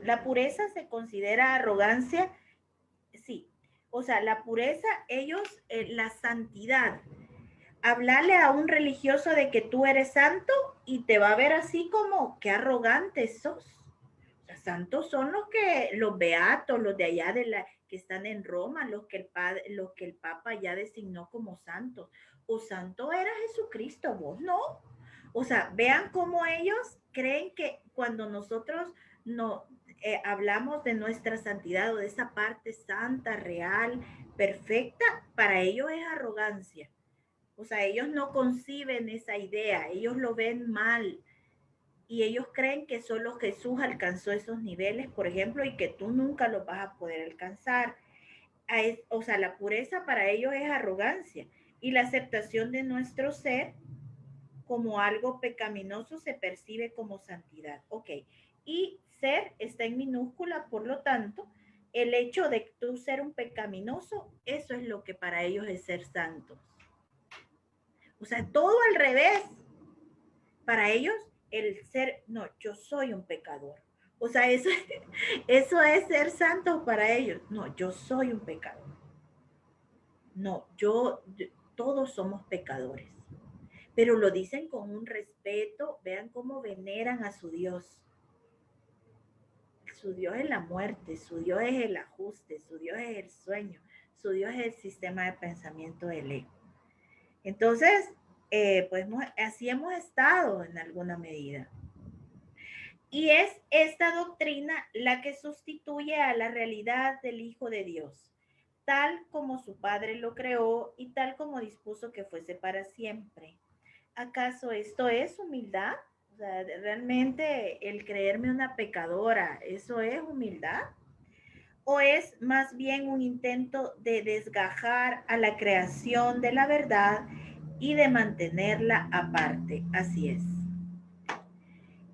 la pureza se considera arrogancia, sí, o sea, la pureza, ellos, la santidad, hablarle a un religioso de que tú eres santo y te va a ver así como, qué arrogante sos. O sea, santos son los beatos, los de allá que están en Roma, los que el Papa ya designó como santos. O santo era Jesucristo, vos no. O sea, vean cómo ellos creen que cuando nosotros no hablamos de nuestra santidad o de esa parte santa, real, perfecta, para ellos es arrogancia. O sea, ellos no conciben esa idea, ellos lo ven mal y ellos creen que solo Jesús alcanzó esos niveles, por ejemplo, y que tú nunca los vas a poder alcanzar. O sea, la pureza para ellos es arrogancia y la aceptación de nuestro ser como algo pecaminoso se percibe como santidad. Ok, y ser está en minúscula, por lo tanto, el hecho de tú ser un pecaminoso, eso es lo que para ellos es ser santos. O sea, todo al revés. Para ellos, el ser, no, yo soy un pecador. O sea, eso es ser santo para ellos. No, yo soy un pecador. No, todos somos pecadores. Pero lo dicen con un respeto. Vean cómo veneran a su Dios. Su Dios es la muerte, su Dios es el ajuste, su Dios es el sueño, su Dios es el sistema de pensamiento del ego. Entonces, pues así hemos estado en alguna medida. Y es esta doctrina la que sustituye a la realidad del Hijo de Dios, tal como su Padre lo creó y tal como dispuso que fuese para siempre. ¿Acaso esto es humildad? O sea, realmente el creerme una pecadora, ¿eso es humildad? ¿O es más bien un intento de desgajar a la creación de la verdad y de mantenerla aparte? Así es.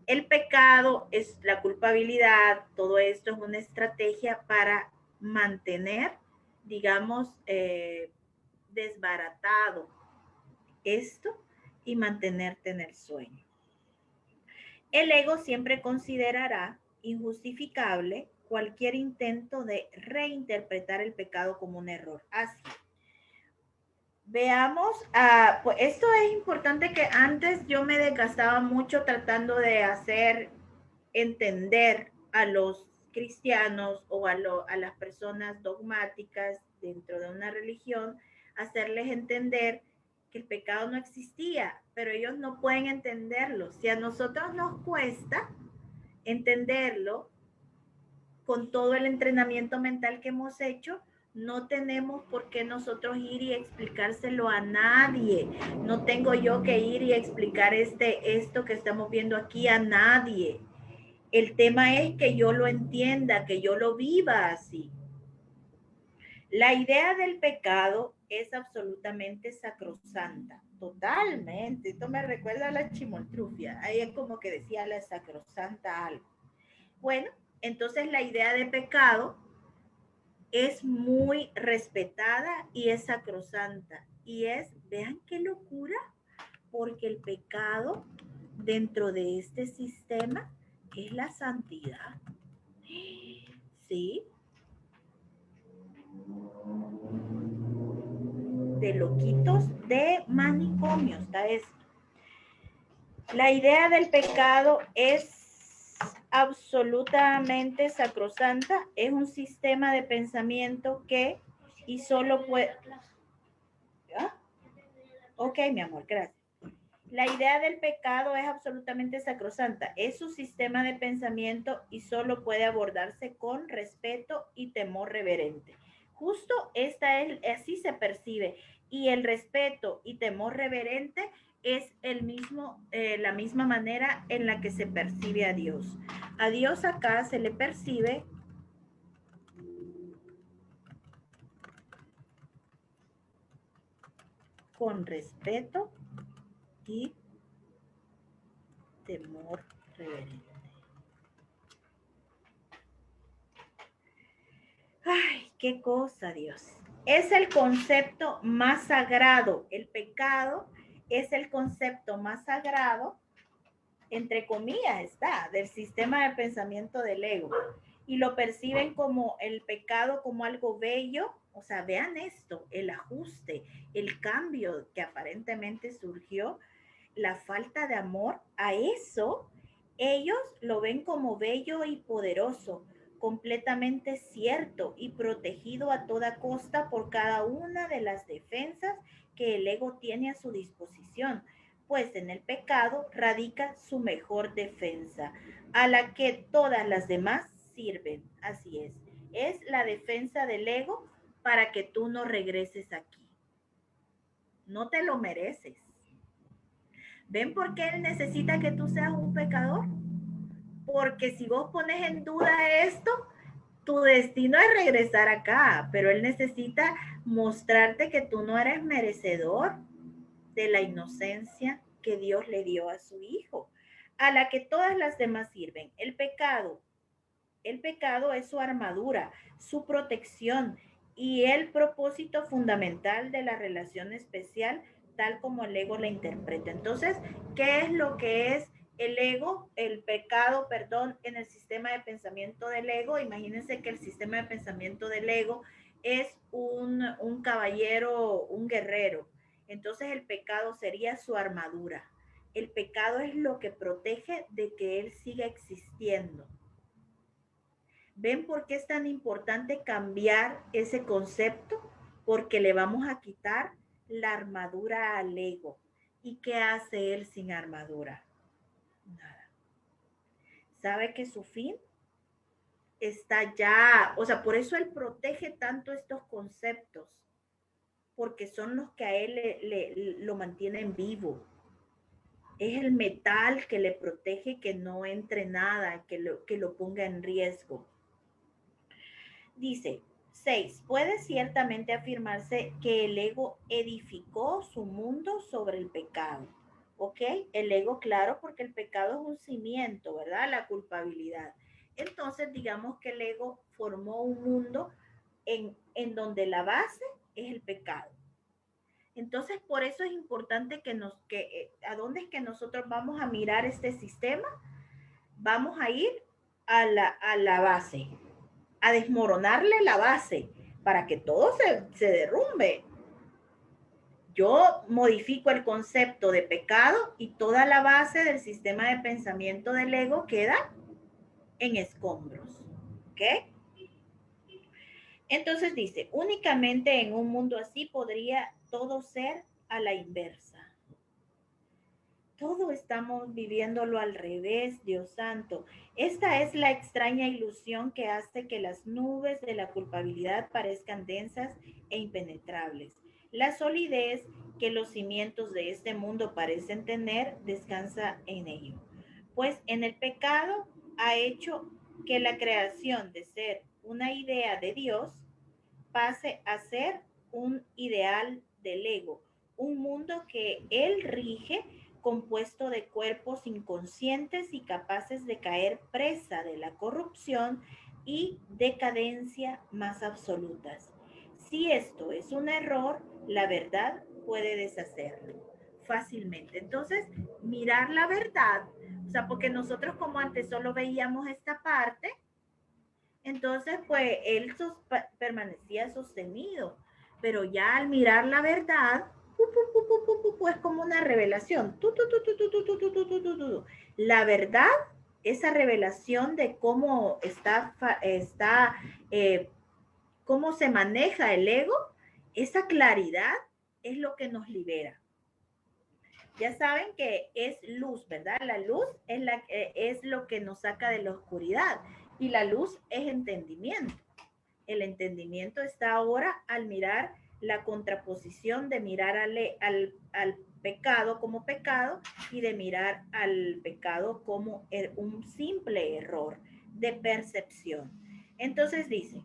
El pecado es la culpabilidad, todo esto es una estrategia para mantener, digamos, desbaratado esto y mantenerte en el sueño. El ego siempre considerará injustificable cualquier intento de reinterpretar el pecado como un error. Así. Veamos, pues esto es importante, que antes yo me desgastaba mucho tratando de hacer entender a los cristianos o a las personas dogmáticas dentro de una religión, hacerles entender que el pecado no existía, pero ellos no pueden entenderlo. Si a nosotros nos cuesta entenderlo con todo el entrenamiento mental que hemos hecho, no tenemos por qué nosotros ir y explicárselo a nadie. No tengo yo que ir y explicar esto que estamos viendo aquí a nadie. El tema es que yo lo entienda, que yo lo viva así. La idea del pecado es absolutamente sacrosanta, totalmente. Esto me recuerda a la chimoltrufia. Ahí es como que decía la sacrosanta algo. Bueno, entonces la idea de pecado es muy respetada y es sacrosanta. Y vean qué locura. Porque el pecado dentro de este sistema es la santidad. ¿Sí? De loquitos de manicomio está esto. La idea del pecado es absolutamente sacrosanta. Es un sistema de pensamiento que y solo puede... ¿Ah? Ok, mi amor, gracias. La idea del pecado es absolutamente sacrosanta. Es un sistema de pensamiento y solo puede abordarse con respeto y temor reverente. Justo esta es, así se percibe. Y el respeto y temor reverente es la misma manera en la que se percibe a Dios. A Dios acá se le percibe con respeto y temor reverente. Ay, qué cosa, Dios. Es el concepto más sagrado. El pecado es el concepto más sagrado, entre comillas está, del sistema de pensamiento del ego. Y lo perciben como el pecado como algo bello. O sea, vean esto, el ajuste, el cambio que aparentemente surgió, la falta de amor, a eso ellos lo ven como bello y poderoso, completamente cierto y protegido a toda costa por cada una de las defensas que el ego tiene a su disposición, pues en el pecado radica su mejor defensa, a la que todas las demás sirven. Así es la defensa del ego para que tú no regreses aquí. No te lo mereces. ¿Ven por qué él necesita que tú seas un pecador? Porque si vos pones en duda esto, tu destino es regresar acá, pero él necesita mostrarte que tú no eres merecedor de la inocencia que Dios le dio a su hijo, a la que todas las demás sirven. El pecado es su armadura, su protección y el propósito fundamental de la relación especial, tal como el ego la interpreta. Entonces, ¿qué es lo que es el ego, el pecado, perdón, en el sistema de pensamiento del ego? Imagínense que el sistema de pensamiento del ego es un caballero, un guerrero. Entonces el pecado sería su armadura. El pecado es lo que protege de que él siga existiendo. ¿Ven por qué es tan importante cambiar ese concepto? Porque le vamos a quitar la armadura al ego. ¿Y qué hace él sin armadura? Nada. ¿Sabe que su fin está ya? O sea, por eso él protege tanto estos conceptos, porque son los que a él lo mantienen vivo. Es el metal que le protege que no entre nada, que lo ponga en riesgo. Dice, 6. Puede ciertamente afirmarse que el ego edificó su mundo sobre el pecado. ¿Ok? El ego, claro, porque el pecado es un cimiento, ¿verdad? La culpabilidad. Entonces, digamos que el ego formó un mundo en donde la base es el pecado. Entonces, por eso es importante ¿a dónde es que nosotros vamos a mirar este sistema? Vamos a ir a la base, a desmoronarle la base para que todo se derrumbe. Yo modifico el concepto de pecado y toda la base del sistema de pensamiento del ego queda en escombros. ¿Ok? Entonces dice, únicamente en un mundo así podría todo ser a la inversa. Todo estamos viviéndolo al revés, Dios santo. Esta es la extraña ilusión que hace que las nubes de la culpabilidad parezcan densas e impenetrables. La solidez que los cimientos de este mundo parecen tener descansa en ello. Pues en el pecado ha hecho que la creación de ser una idea de Dios pase a ser un ideal del ego, un mundo que él rige compuesto de cuerpos inconscientes y capaces de caer presa de la corrupción y decadencia más absolutas. Si esto es un error, la verdad puede deshacerlo. fácilmente. Entonces, mirar la verdad, o sea, porque nosotros como antes solo veíamos esta parte, entonces pues él permanecía sostenido, pero ya al mirar la verdad, pues como una revelación. La verdad, esa revelación de cómo cómo se maneja el ego, esa claridad es lo que nos libera. Ya saben que es luz, ¿verdad? La luz es lo que nos saca de la oscuridad y la luz es entendimiento. El entendimiento está ahora al mirar la contraposición de mirar al pecado como pecado y de mirar al pecado como un simple error de percepción. Entonces dice,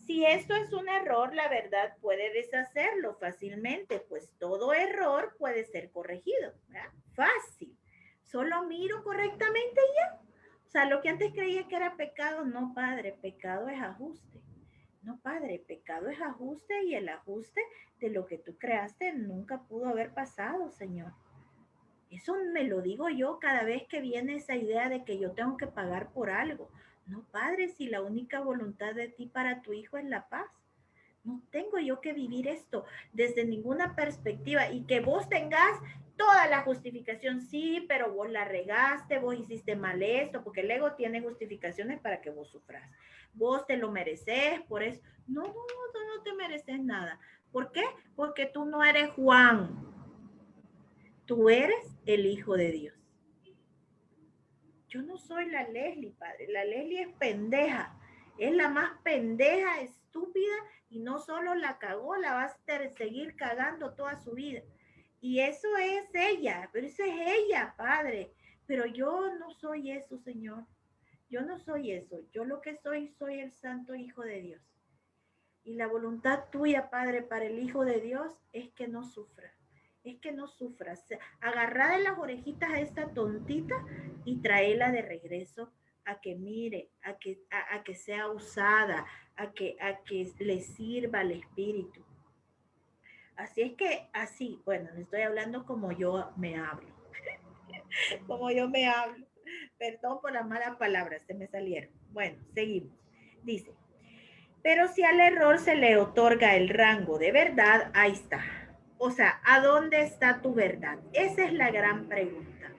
si esto es un error, la verdad puede deshacerlo fácilmente, pues todo error puede ser corregido, ¿verdad? Fácil. Solo miro correctamente y ya. O sea, lo que antes creía que era pecado, no, padre, pecado es ajuste. No, padre, pecado es ajuste y el ajuste de lo que tú creaste nunca pudo haber pasado, Señor. Eso me lo digo yo cada vez que viene esa idea de que yo tengo que pagar por algo. No, Padre, si la única voluntad de ti para tu hijo es la paz. No tengo yo que vivir esto desde ninguna perspectiva y que vos tengas toda la justificación. Sí, pero vos la regaste, vos hiciste mal esto, porque el ego tiene justificaciones para que vos sufras. Vos te lo mereces, por eso. No, tú no te mereces nada. ¿Por qué? Porque tú no eres Juan. Tú eres el Hijo de Dios. Yo no soy la Leslie, padre. La Leslie es pendeja. Es la más pendeja, estúpida, y no solo la cagó, la va a seguir cagando toda su vida. Y eso es ella, pero eso es ella, padre. Pero yo no soy eso, Señor. Yo no soy eso. Yo lo que soy el Santo Hijo de Dios. Y la voluntad tuya, Padre, para el Hijo de Dios es que no sufra. Es que no sufras. Agarrá de las orejitas a esta tontita y traela de regreso a que mire, a que sea usada, a que le sirva al Espíritu. Así es que, así, bueno, estoy hablando como yo me hablo. Como yo me hablo. Perdón por las malas palabras, se me salieron. Bueno, seguimos. Dice, pero si al error se le otorga el rango de verdad, ahí está. O sea, ¿a dónde está tu verdad? Esa es la gran pregunta.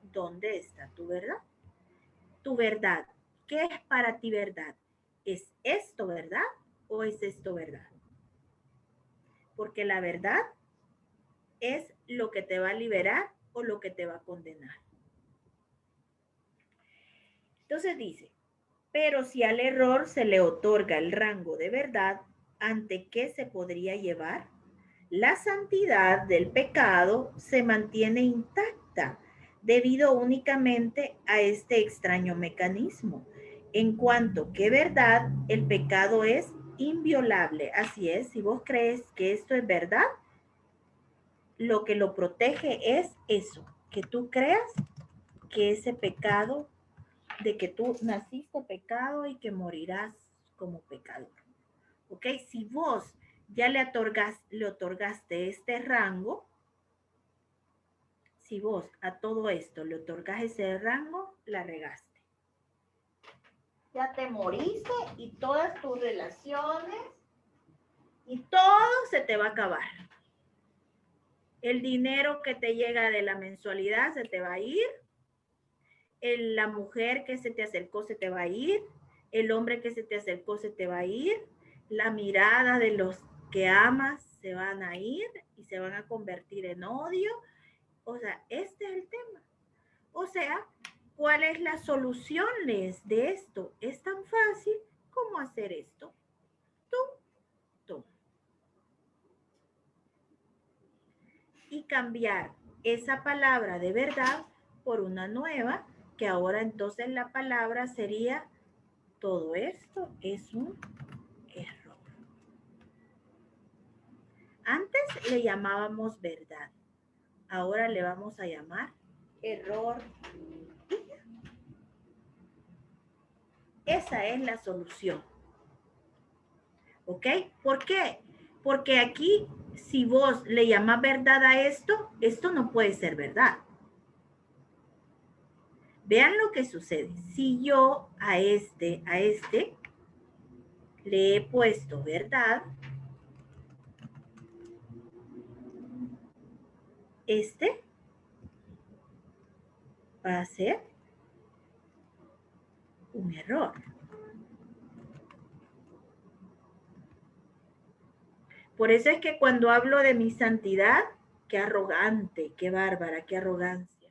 ¿Dónde está tu verdad? Tu verdad. ¿Qué es para ti verdad? ¿Es esto verdad o es esto verdad? Porque la verdad es lo que te va a liberar o lo que te va a condenar. Entonces dice, pero si al error se le otorga el rango de verdad, ¿ante qué se podría llevar? La santidad del pecado se mantiene intacta debido únicamente a este extraño mecanismo. En cuanto que verdad, el pecado es inviolable. Así es, si vos crees que esto es verdad, lo que lo protege es eso, que tú creas que ese pecado, de que tú naciste pecado y que morirás como pecador. ¿Ok? Si vos ya le otorgaste este rango, si vos a todo esto le otorgas ese rango, la regaste. Ya te moriste y todas tus relaciones y todo se te va a acabar. El dinero que te llega de la mensualidad se te va a ir. La mujer que se te acercó se te va a ir. El hombre que se te acercó se te va a ir. La mirada de los que amas se van a ir y se van a convertir en odio. O sea, este es el tema. O sea, ¿cuál es la solución de esto? Es tan fácil como hacer esto. Tú. Y cambiar esa palabra de verdad por una nueva, que ahora entonces la palabra sería, todo esto es un error. Antes le llamábamos verdad. Ahora le vamos a llamar error. Esa es la solución. ¿Ok? ¿Por qué? Porque aquí, si vos le llamas verdad a esto, esto no puede ser verdad. Vean lo que sucede. Si yo a este le he puesto verdad, este va a ser un error. Por eso es que cuando hablo de mi santidad, qué arrogante, qué bárbara, qué arrogancia.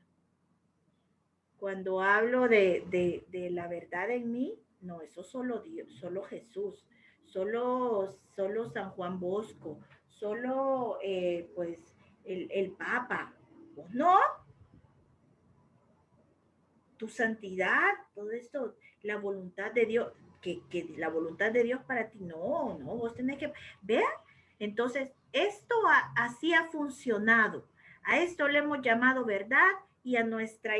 Cuando hablo de la verdad en mí, no, eso solo Dios, solo Jesús, solo San Juan Bosco, solo pues el Papa. Pues no, tu santidad, todo esto, la voluntad de Dios, que la voluntad de Dios para ti, no, vos tenés que, vean, entonces esto así ha funcionado, a esto le hemos llamado verdad y a nuestro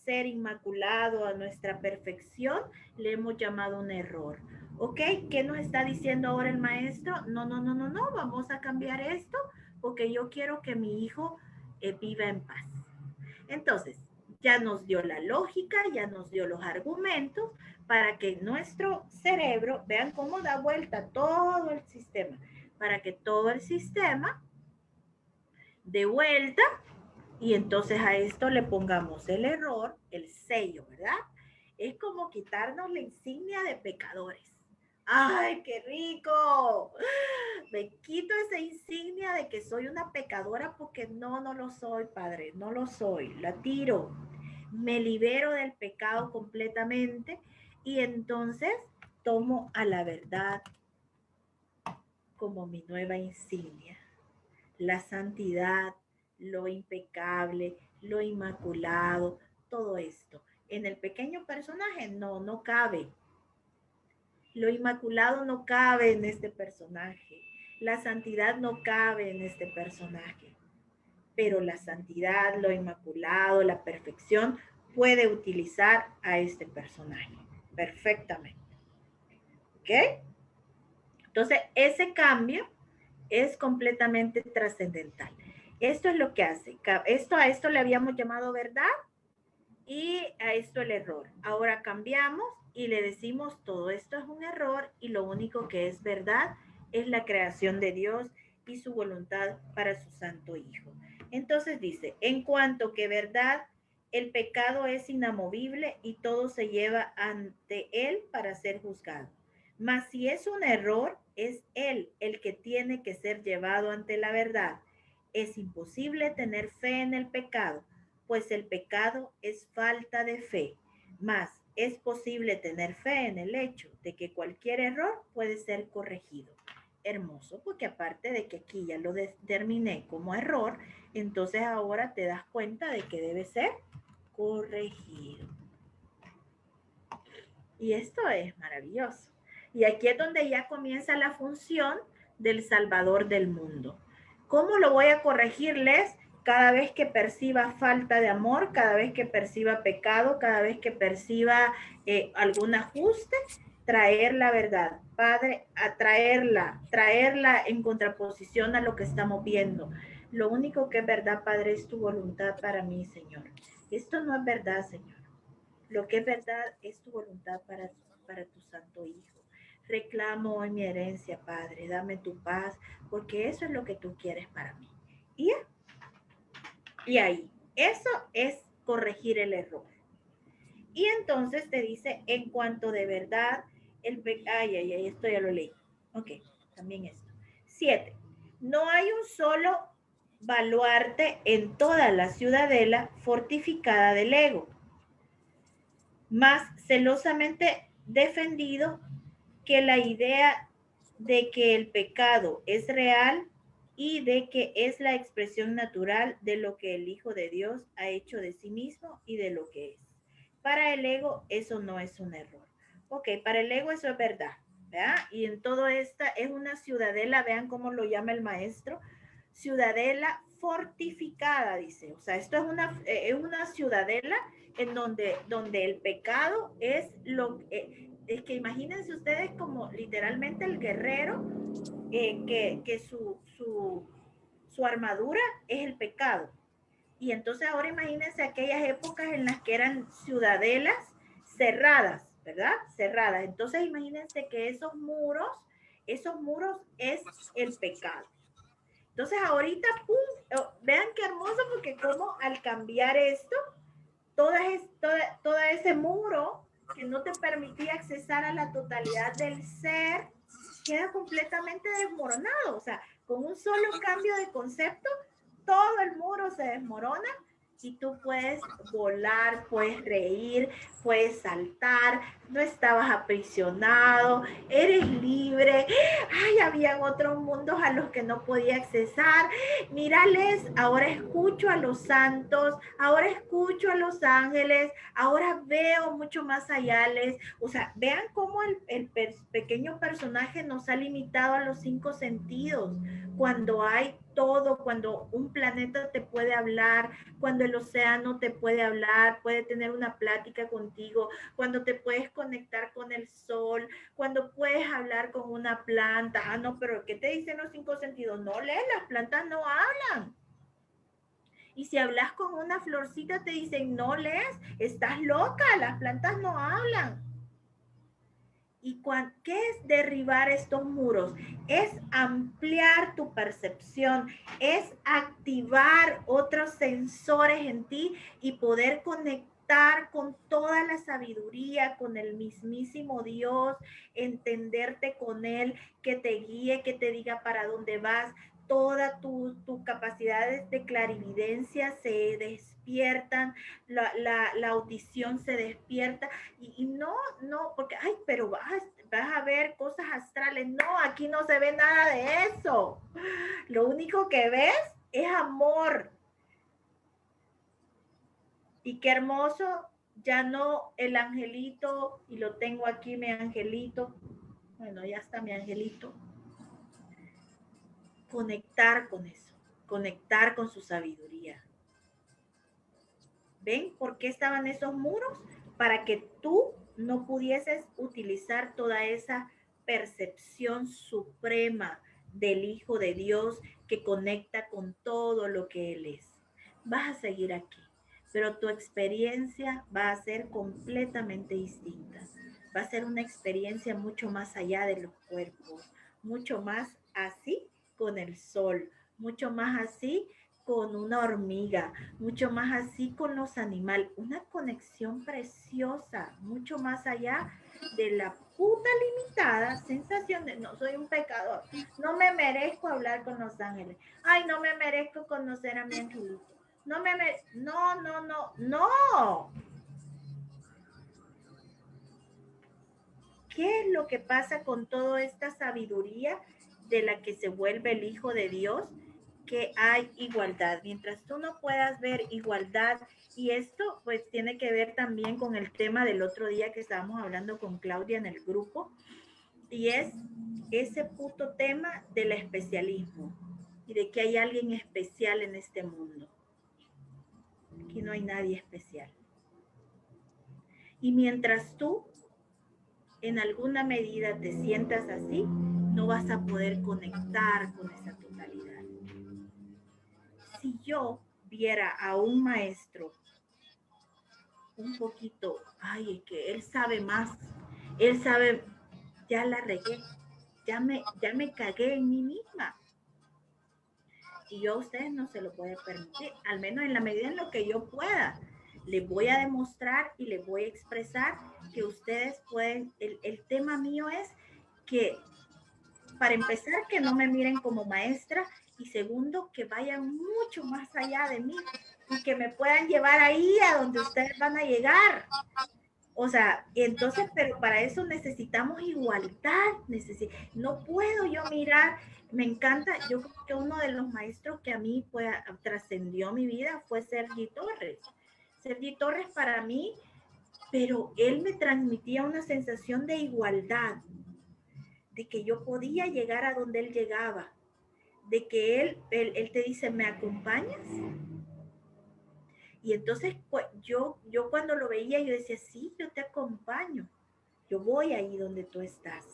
ser inmaculado, a nuestra perfección, le hemos llamado un error. ¿Ok? ¿Qué nos está diciendo ahora el maestro? No, vamos a cambiar esto porque yo quiero que mi hijo viva en paz. Entonces, ya nos dio la lógica, ya nos dio los argumentos para que nuestro cerebro, vean cómo da vuelta todo el sistema, para que todo el sistema dé vuelta y entonces a esto le pongamos el error, el sello, ¿verdad? Es como quitarnos la insignia de pecadores. ¡Ay, qué rico! Me quito esa insignia de que soy una pecadora porque no lo soy, Padre, no lo soy. La tiro, me libero del pecado completamente y entonces tomo a la verdad como mi nueva insignia. La santidad, lo impecable, lo inmaculado, todo esto. En el pequeño personaje no cabe. Lo inmaculado no cabe en este personaje. La santidad no cabe en este personaje. Pero la santidad, lo inmaculado, la perfección puede utilizar a este personaje perfectamente. ¿Ok? Entonces, ese cambio es completamente trascendental. Esto es lo que hace. A esto le habíamos llamado verdad y a esto el error. Ahora cambiamos y le decimos todo esto es un error y lo único que es verdad es la creación de Dios y su voluntad para su santo Hijo. Entonces dice, en cuanto que verdad, el pecado es inamovible y todo se lleva ante él para ser juzgado. Mas si es un error, es él el que tiene que ser llevado ante la verdad. Es imposible tener fe en el pecado, pues el pecado es falta de fe. Mas es posible tener fe en el hecho de que cualquier error puede ser corregido. Hermoso, porque aparte de que aquí ya lo determiné como error, entonces ahora te das cuenta de que debe ser corregido. Y esto es maravilloso. Y aquí es donde ya comienza la función del Salvador del mundo. ¿Cómo lo voy a corregirles? Cada vez que perciba falta de amor, cada vez que perciba pecado, cada vez que perciba algún ajuste, traer la verdad, Padre, a traerla en contraposición a lo que estamos viendo. Lo único que es verdad, Padre, es tu voluntad para mí, Señor. Esto no es verdad, Señor. Lo que es verdad es tu voluntad para tu santo Hijo. Reclamo hoy mi herencia, Padre. Dame tu paz, porque eso es lo que tú quieres para mí. Y ahí, eso es corregir el error. Y entonces te dice, en cuanto de verdad, esto ya lo leí. Ok, también esto. 7. No hay un solo baluarte en toda la ciudadela fortificada del ego, más celosamente defendido que la idea de que el pecado es real y de que es la expresión natural de lo que el Hijo de Dios ha hecho de sí mismo y de lo que es. Para el ego eso no es un error. Ok, para el ego eso es verdad, ¿verdad? Y en todo esta es una ciudadela, vean cómo lo llama el maestro, ciudadela fortificada, dice. O sea, esto es una ciudadela en donde el pecado es es que imagínense ustedes como literalmente el guerrero, que su armadura es el pecado. Y entonces ahora imagínense aquellas épocas en las que eran ciudadelas cerradas, ¿verdad? Cerradas. Entonces imagínense que esos muros es el pecado. Entonces ahorita, ¡pum! Vean qué hermoso, porque como al cambiar esto, todo ese muro que no te permitía accesar a la totalidad del ser, queda completamente desmoronado. O sea, con un solo cambio de concepto, todo el muro se desmorona y tú puedes volar, puedes reír, puedes saltar, no estabas aprisionado, eres libre. Ay, habían otros mundos a los que no podía accesar. Mírales, ahora escucho a los santos, ahora escucho a los ángeles, ahora veo mucho más allá. O sea, vean cómo el pequeño personaje nos ha limitado a los 5 sentidos, cuando hay todo, cuando un planeta te puede hablar, cuando el océano te puede hablar, puede tener una plática contigo, cuando te puedes conectar con el sol, cuando puedes hablar con una planta. Ah, no, pero ¿qué te dicen los 5 sentidos? No lees, las plantas no hablan. Y si hablas con una florcita te dicen, no lees, estás loca, las plantas no hablan. ¿Y qué es derribar estos muros? Es ampliar tu percepción, es activar otros sensores en ti y poder conectar con toda la sabiduría, con el mismísimo Dios, entenderte con Él, que te guíe, que te diga para dónde vas. Todas tus capacidades de clarividencia se despiertan, la audición se despierta y no, porque, ay, pero vas a ver cosas astrales. No, aquí no se ve nada de eso. Lo único que ves es amor. Y qué hermoso, ya no el angelito, y lo tengo aquí, mi angelito. Bueno, ya está mi angelito. Conectar con eso, conectar con su sabiduría. ¿Ven por qué estaban esos muros? Para que tú no pudieses utilizar toda esa percepción suprema del Hijo de Dios que conecta con todo lo que Él es. Vas a seguir aquí, pero tu experiencia va a ser completamente distinta. Va a ser una experiencia mucho más allá de los cuerpos, mucho más así con el sol, mucho más así con una hormiga, mucho más así con los animales, una conexión preciosa, mucho más allá de la puta limitada sensación de no soy un pecador, no me merezco hablar con los ángeles, ay, no me merezco conocer a mi angelito, no, no. ¿Qué es lo que pasa con toda esta sabiduría de la que se vuelve el Hijo de Dios? Que hay igualdad. Mientras tú no puedas ver igualdad, y esto pues tiene que ver también con el tema del otro día que estábamos hablando con Claudia en el grupo, y es ese puto tema del especialismo y de que hay alguien especial en este mundo. Aquí no hay nadie especial. Y mientras tú en alguna medida te sientas así, no vas a poder conectar con esa totalidad. Si yo viera a un maestro un poquito, ay, es que él sabe más, él sabe, ya la regué, ya me cagué en mí misma. Y yo a ustedes no se lo voy a permitir, al menos en la medida en lo que yo pueda. Les voy a demostrar y les voy a expresar que ustedes pueden, el tema mío es que, para empezar, que no me miren como maestra, y segundo, que vayan mucho más allá de mí y que me puedan llevar ahí a donde ustedes van a llegar. O sea, entonces, pero para eso necesitamos igualdad. No puedo yo mirar, me encanta, yo creo que uno de los maestros que a mí trascendió mi vida fue Sergi Torres. Sergi Torres para mí, pero él me transmitía una sensación de igualdad, de que yo podía llegar a donde él llegaba, de que él te dice, ¿me acompañas? Y entonces pues, yo cuando lo veía, yo decía, sí, yo te acompaño. Yo voy ahí donde tú estás.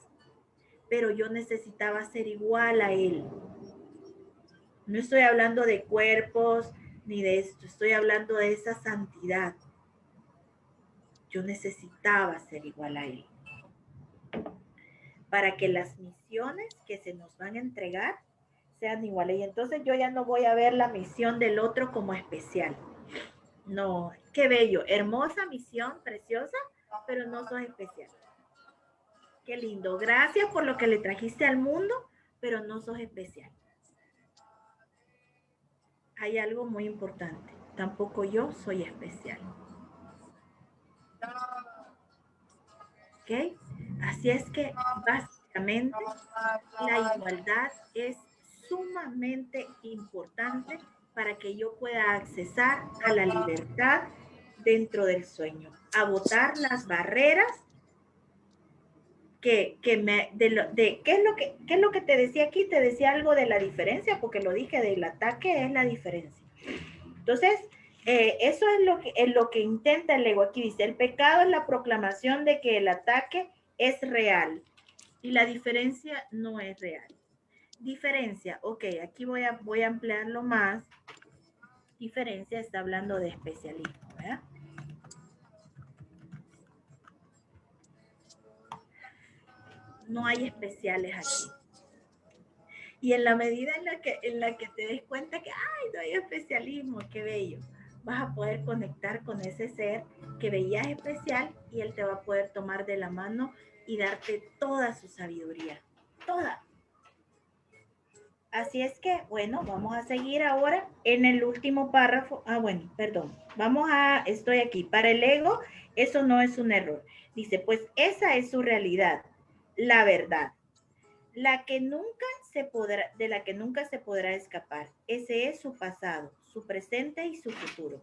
Pero yo necesitaba ser igual a Él. No estoy hablando de cuerpos ni de esto. Estoy hablando de esa santidad. Yo necesitaba ser igual a Él. Para que las misiones que se nos van a entregar sean iguales. Y entonces yo ya no voy a ver la misión del otro como especial. No, qué bello, hermosa misión, preciosa, pero no sos especial. Qué lindo, gracias por lo que le trajiste al mundo, pero no sos especial. Hay algo muy importante, tampoco yo soy especial. ¿Ok? Así es que básicamente la igualdad es sumamente importante para que yo pueda accesar a la libertad dentro del sueño, a botar las barreras ¿qué es lo que te decía aquí? Te decía algo de la diferencia, porque lo dije, del ataque es la diferencia. Entonces, eso es lo que intenta el ego. Aquí dice, el pecado es la proclamación de que el ataque es real y la diferencia no es real. Diferencia, ok, aquí voy a ampliarlo más. Diferencia está hablando de especialismo, ¿verdad? No hay especiales aquí. Y en la medida en la que te des cuenta que, ay, no hay especialismo, qué bello, vas a poder conectar con ese ser que veías especial y él te va a poder tomar de la mano y darte toda su sabiduría, toda. Así es que, bueno, vamos a seguir ahora en el último párrafo. Estoy aquí. Para el ego, eso no es un error. Dice, pues esa es su realidad, la verdad. De la que nunca se podrá escapar. Ese es su pasado, su presente y su futuro.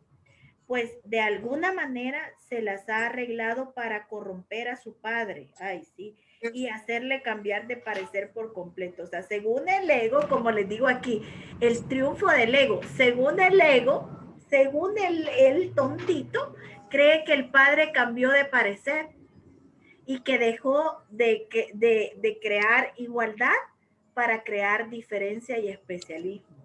Pues de alguna manera se las ha arreglado para corromper a su padre. Ay, sí. Y hacerle cambiar de parecer por completo. O sea, según el ego, como les digo aquí, el triunfo del ego, según el tontito, cree que el padre cambió de parecer y que dejó de crear igualdad para crear diferencia y especialismo,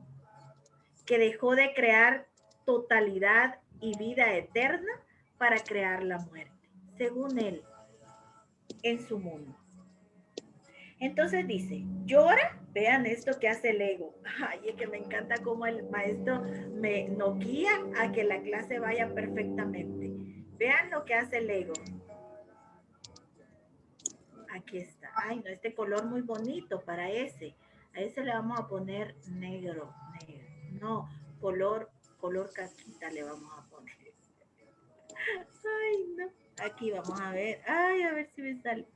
que dejó de crear totalidad y vida eterna para crear la muerte, según él, en su mundo. Entonces dice, llora, vean esto que hace el ego. Ay, es que me encanta cómo el maestro nos guía a que la clase vaya perfectamente. Vean lo que hace el ego. Aquí está. Ay, no, este color muy bonito para ese. A ese le vamos a poner negro. No, color caquita le vamos a poner. Ay, no. Aquí vamos a ver. Ay, a ver si me sale.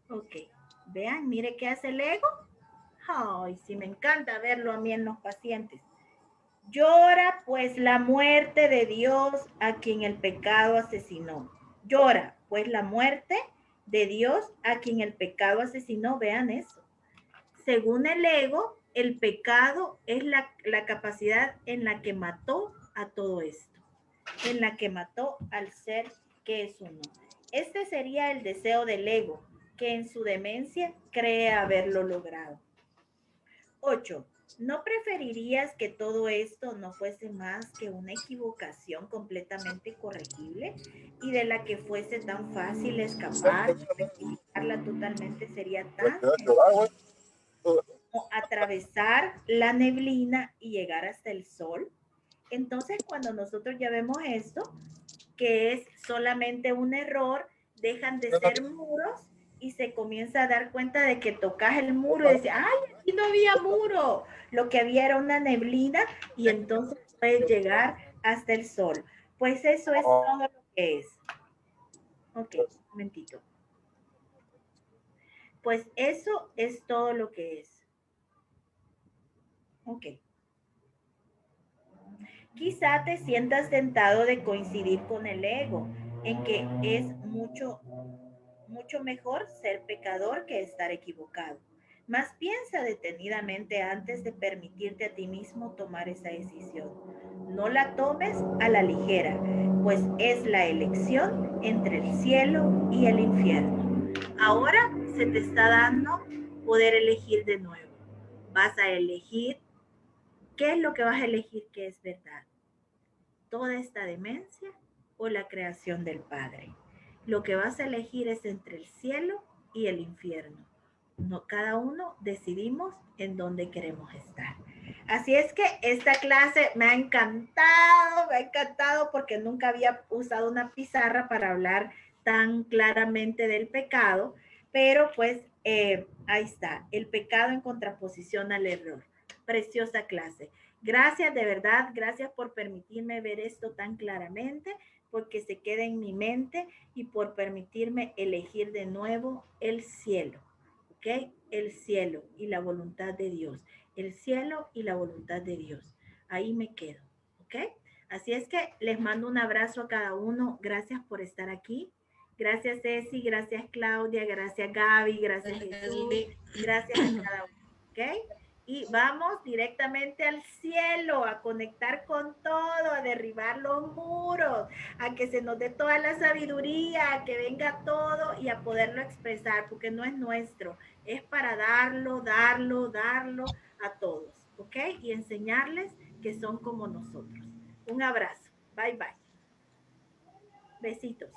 Ok. Vean, mire qué hace el ego. Ay, sí, me encanta verlo a mí en los pacientes. Llora pues la muerte de Dios a quien el pecado asesinó. Llora pues la muerte de Dios a quien el pecado asesinó. Vean eso. Según el ego, el pecado es la capacidad en la que mató a todo esto, en la que mató al ser que es uno. Este sería el deseo del ego, que en su demencia cree haberlo logrado. 8. ¿No preferirías que todo esto no fuese más que una equivocación completamente corregible y de la que fuese tan fácil escapar? Rectificarla totalmente sería tan como atravesar la neblina y llegar hasta el sol. Entonces, cuando nosotros ya vemos esto, que es solamente un error, dejan de ser muros y se comienza a dar cuenta de que tocas el muro y dices, ay, aquí no había muro, lo que había era una neblina y entonces puedes llegar hasta el sol. Pues eso es todo lo que es. Ok, un momentito. Pues eso es todo lo que es. Ok. Quizá te sientas tentado de coincidir con el ego en que es mucho mejor ser pecador que estar equivocado. Mas piensa detenidamente antes de permitirte a ti mismo tomar esa decisión. No la tomes a la ligera, pues es la elección entre el cielo y el infierno. ahora se te está dando poder elegir de nuevo. Vas a elegir qué es lo que vas a elegir que es verdad. Toda esta demencia o la creación del Padre. Lo que vas a elegir es entre el cielo y el infierno. No, cada uno decidimos en dónde queremos estar. Así es que esta clase me ha encantado porque nunca había usado una pizarra para hablar tan claramente del pecado, pero pues ahí está, el pecado en contraposición al error. Preciosa clase. Gracias, de verdad, gracias por permitirme ver esto tan claramente, porque se queda en mi mente y por permitirme elegir de nuevo el cielo, ¿ok? El cielo y la voluntad de Dios. El cielo y la voluntad de Dios. Ahí me quedo, ¿ok? Así es que les mando un abrazo a cada uno. Gracias por estar aquí. Gracias, Ceci. Gracias, Claudia. Gracias, Gaby. Gracias, Jesús. Gracias a cada uno, ¿ok? Y vamos directamente al cielo, a conectar con todo, a derribar los muros, a que se nos dé toda la sabiduría, a que venga todo y a poderlo expresar, porque no es nuestro, es para darlo a todos, ¿ok? Y enseñarles que son como nosotros. Un abrazo. Bye, bye. Besitos.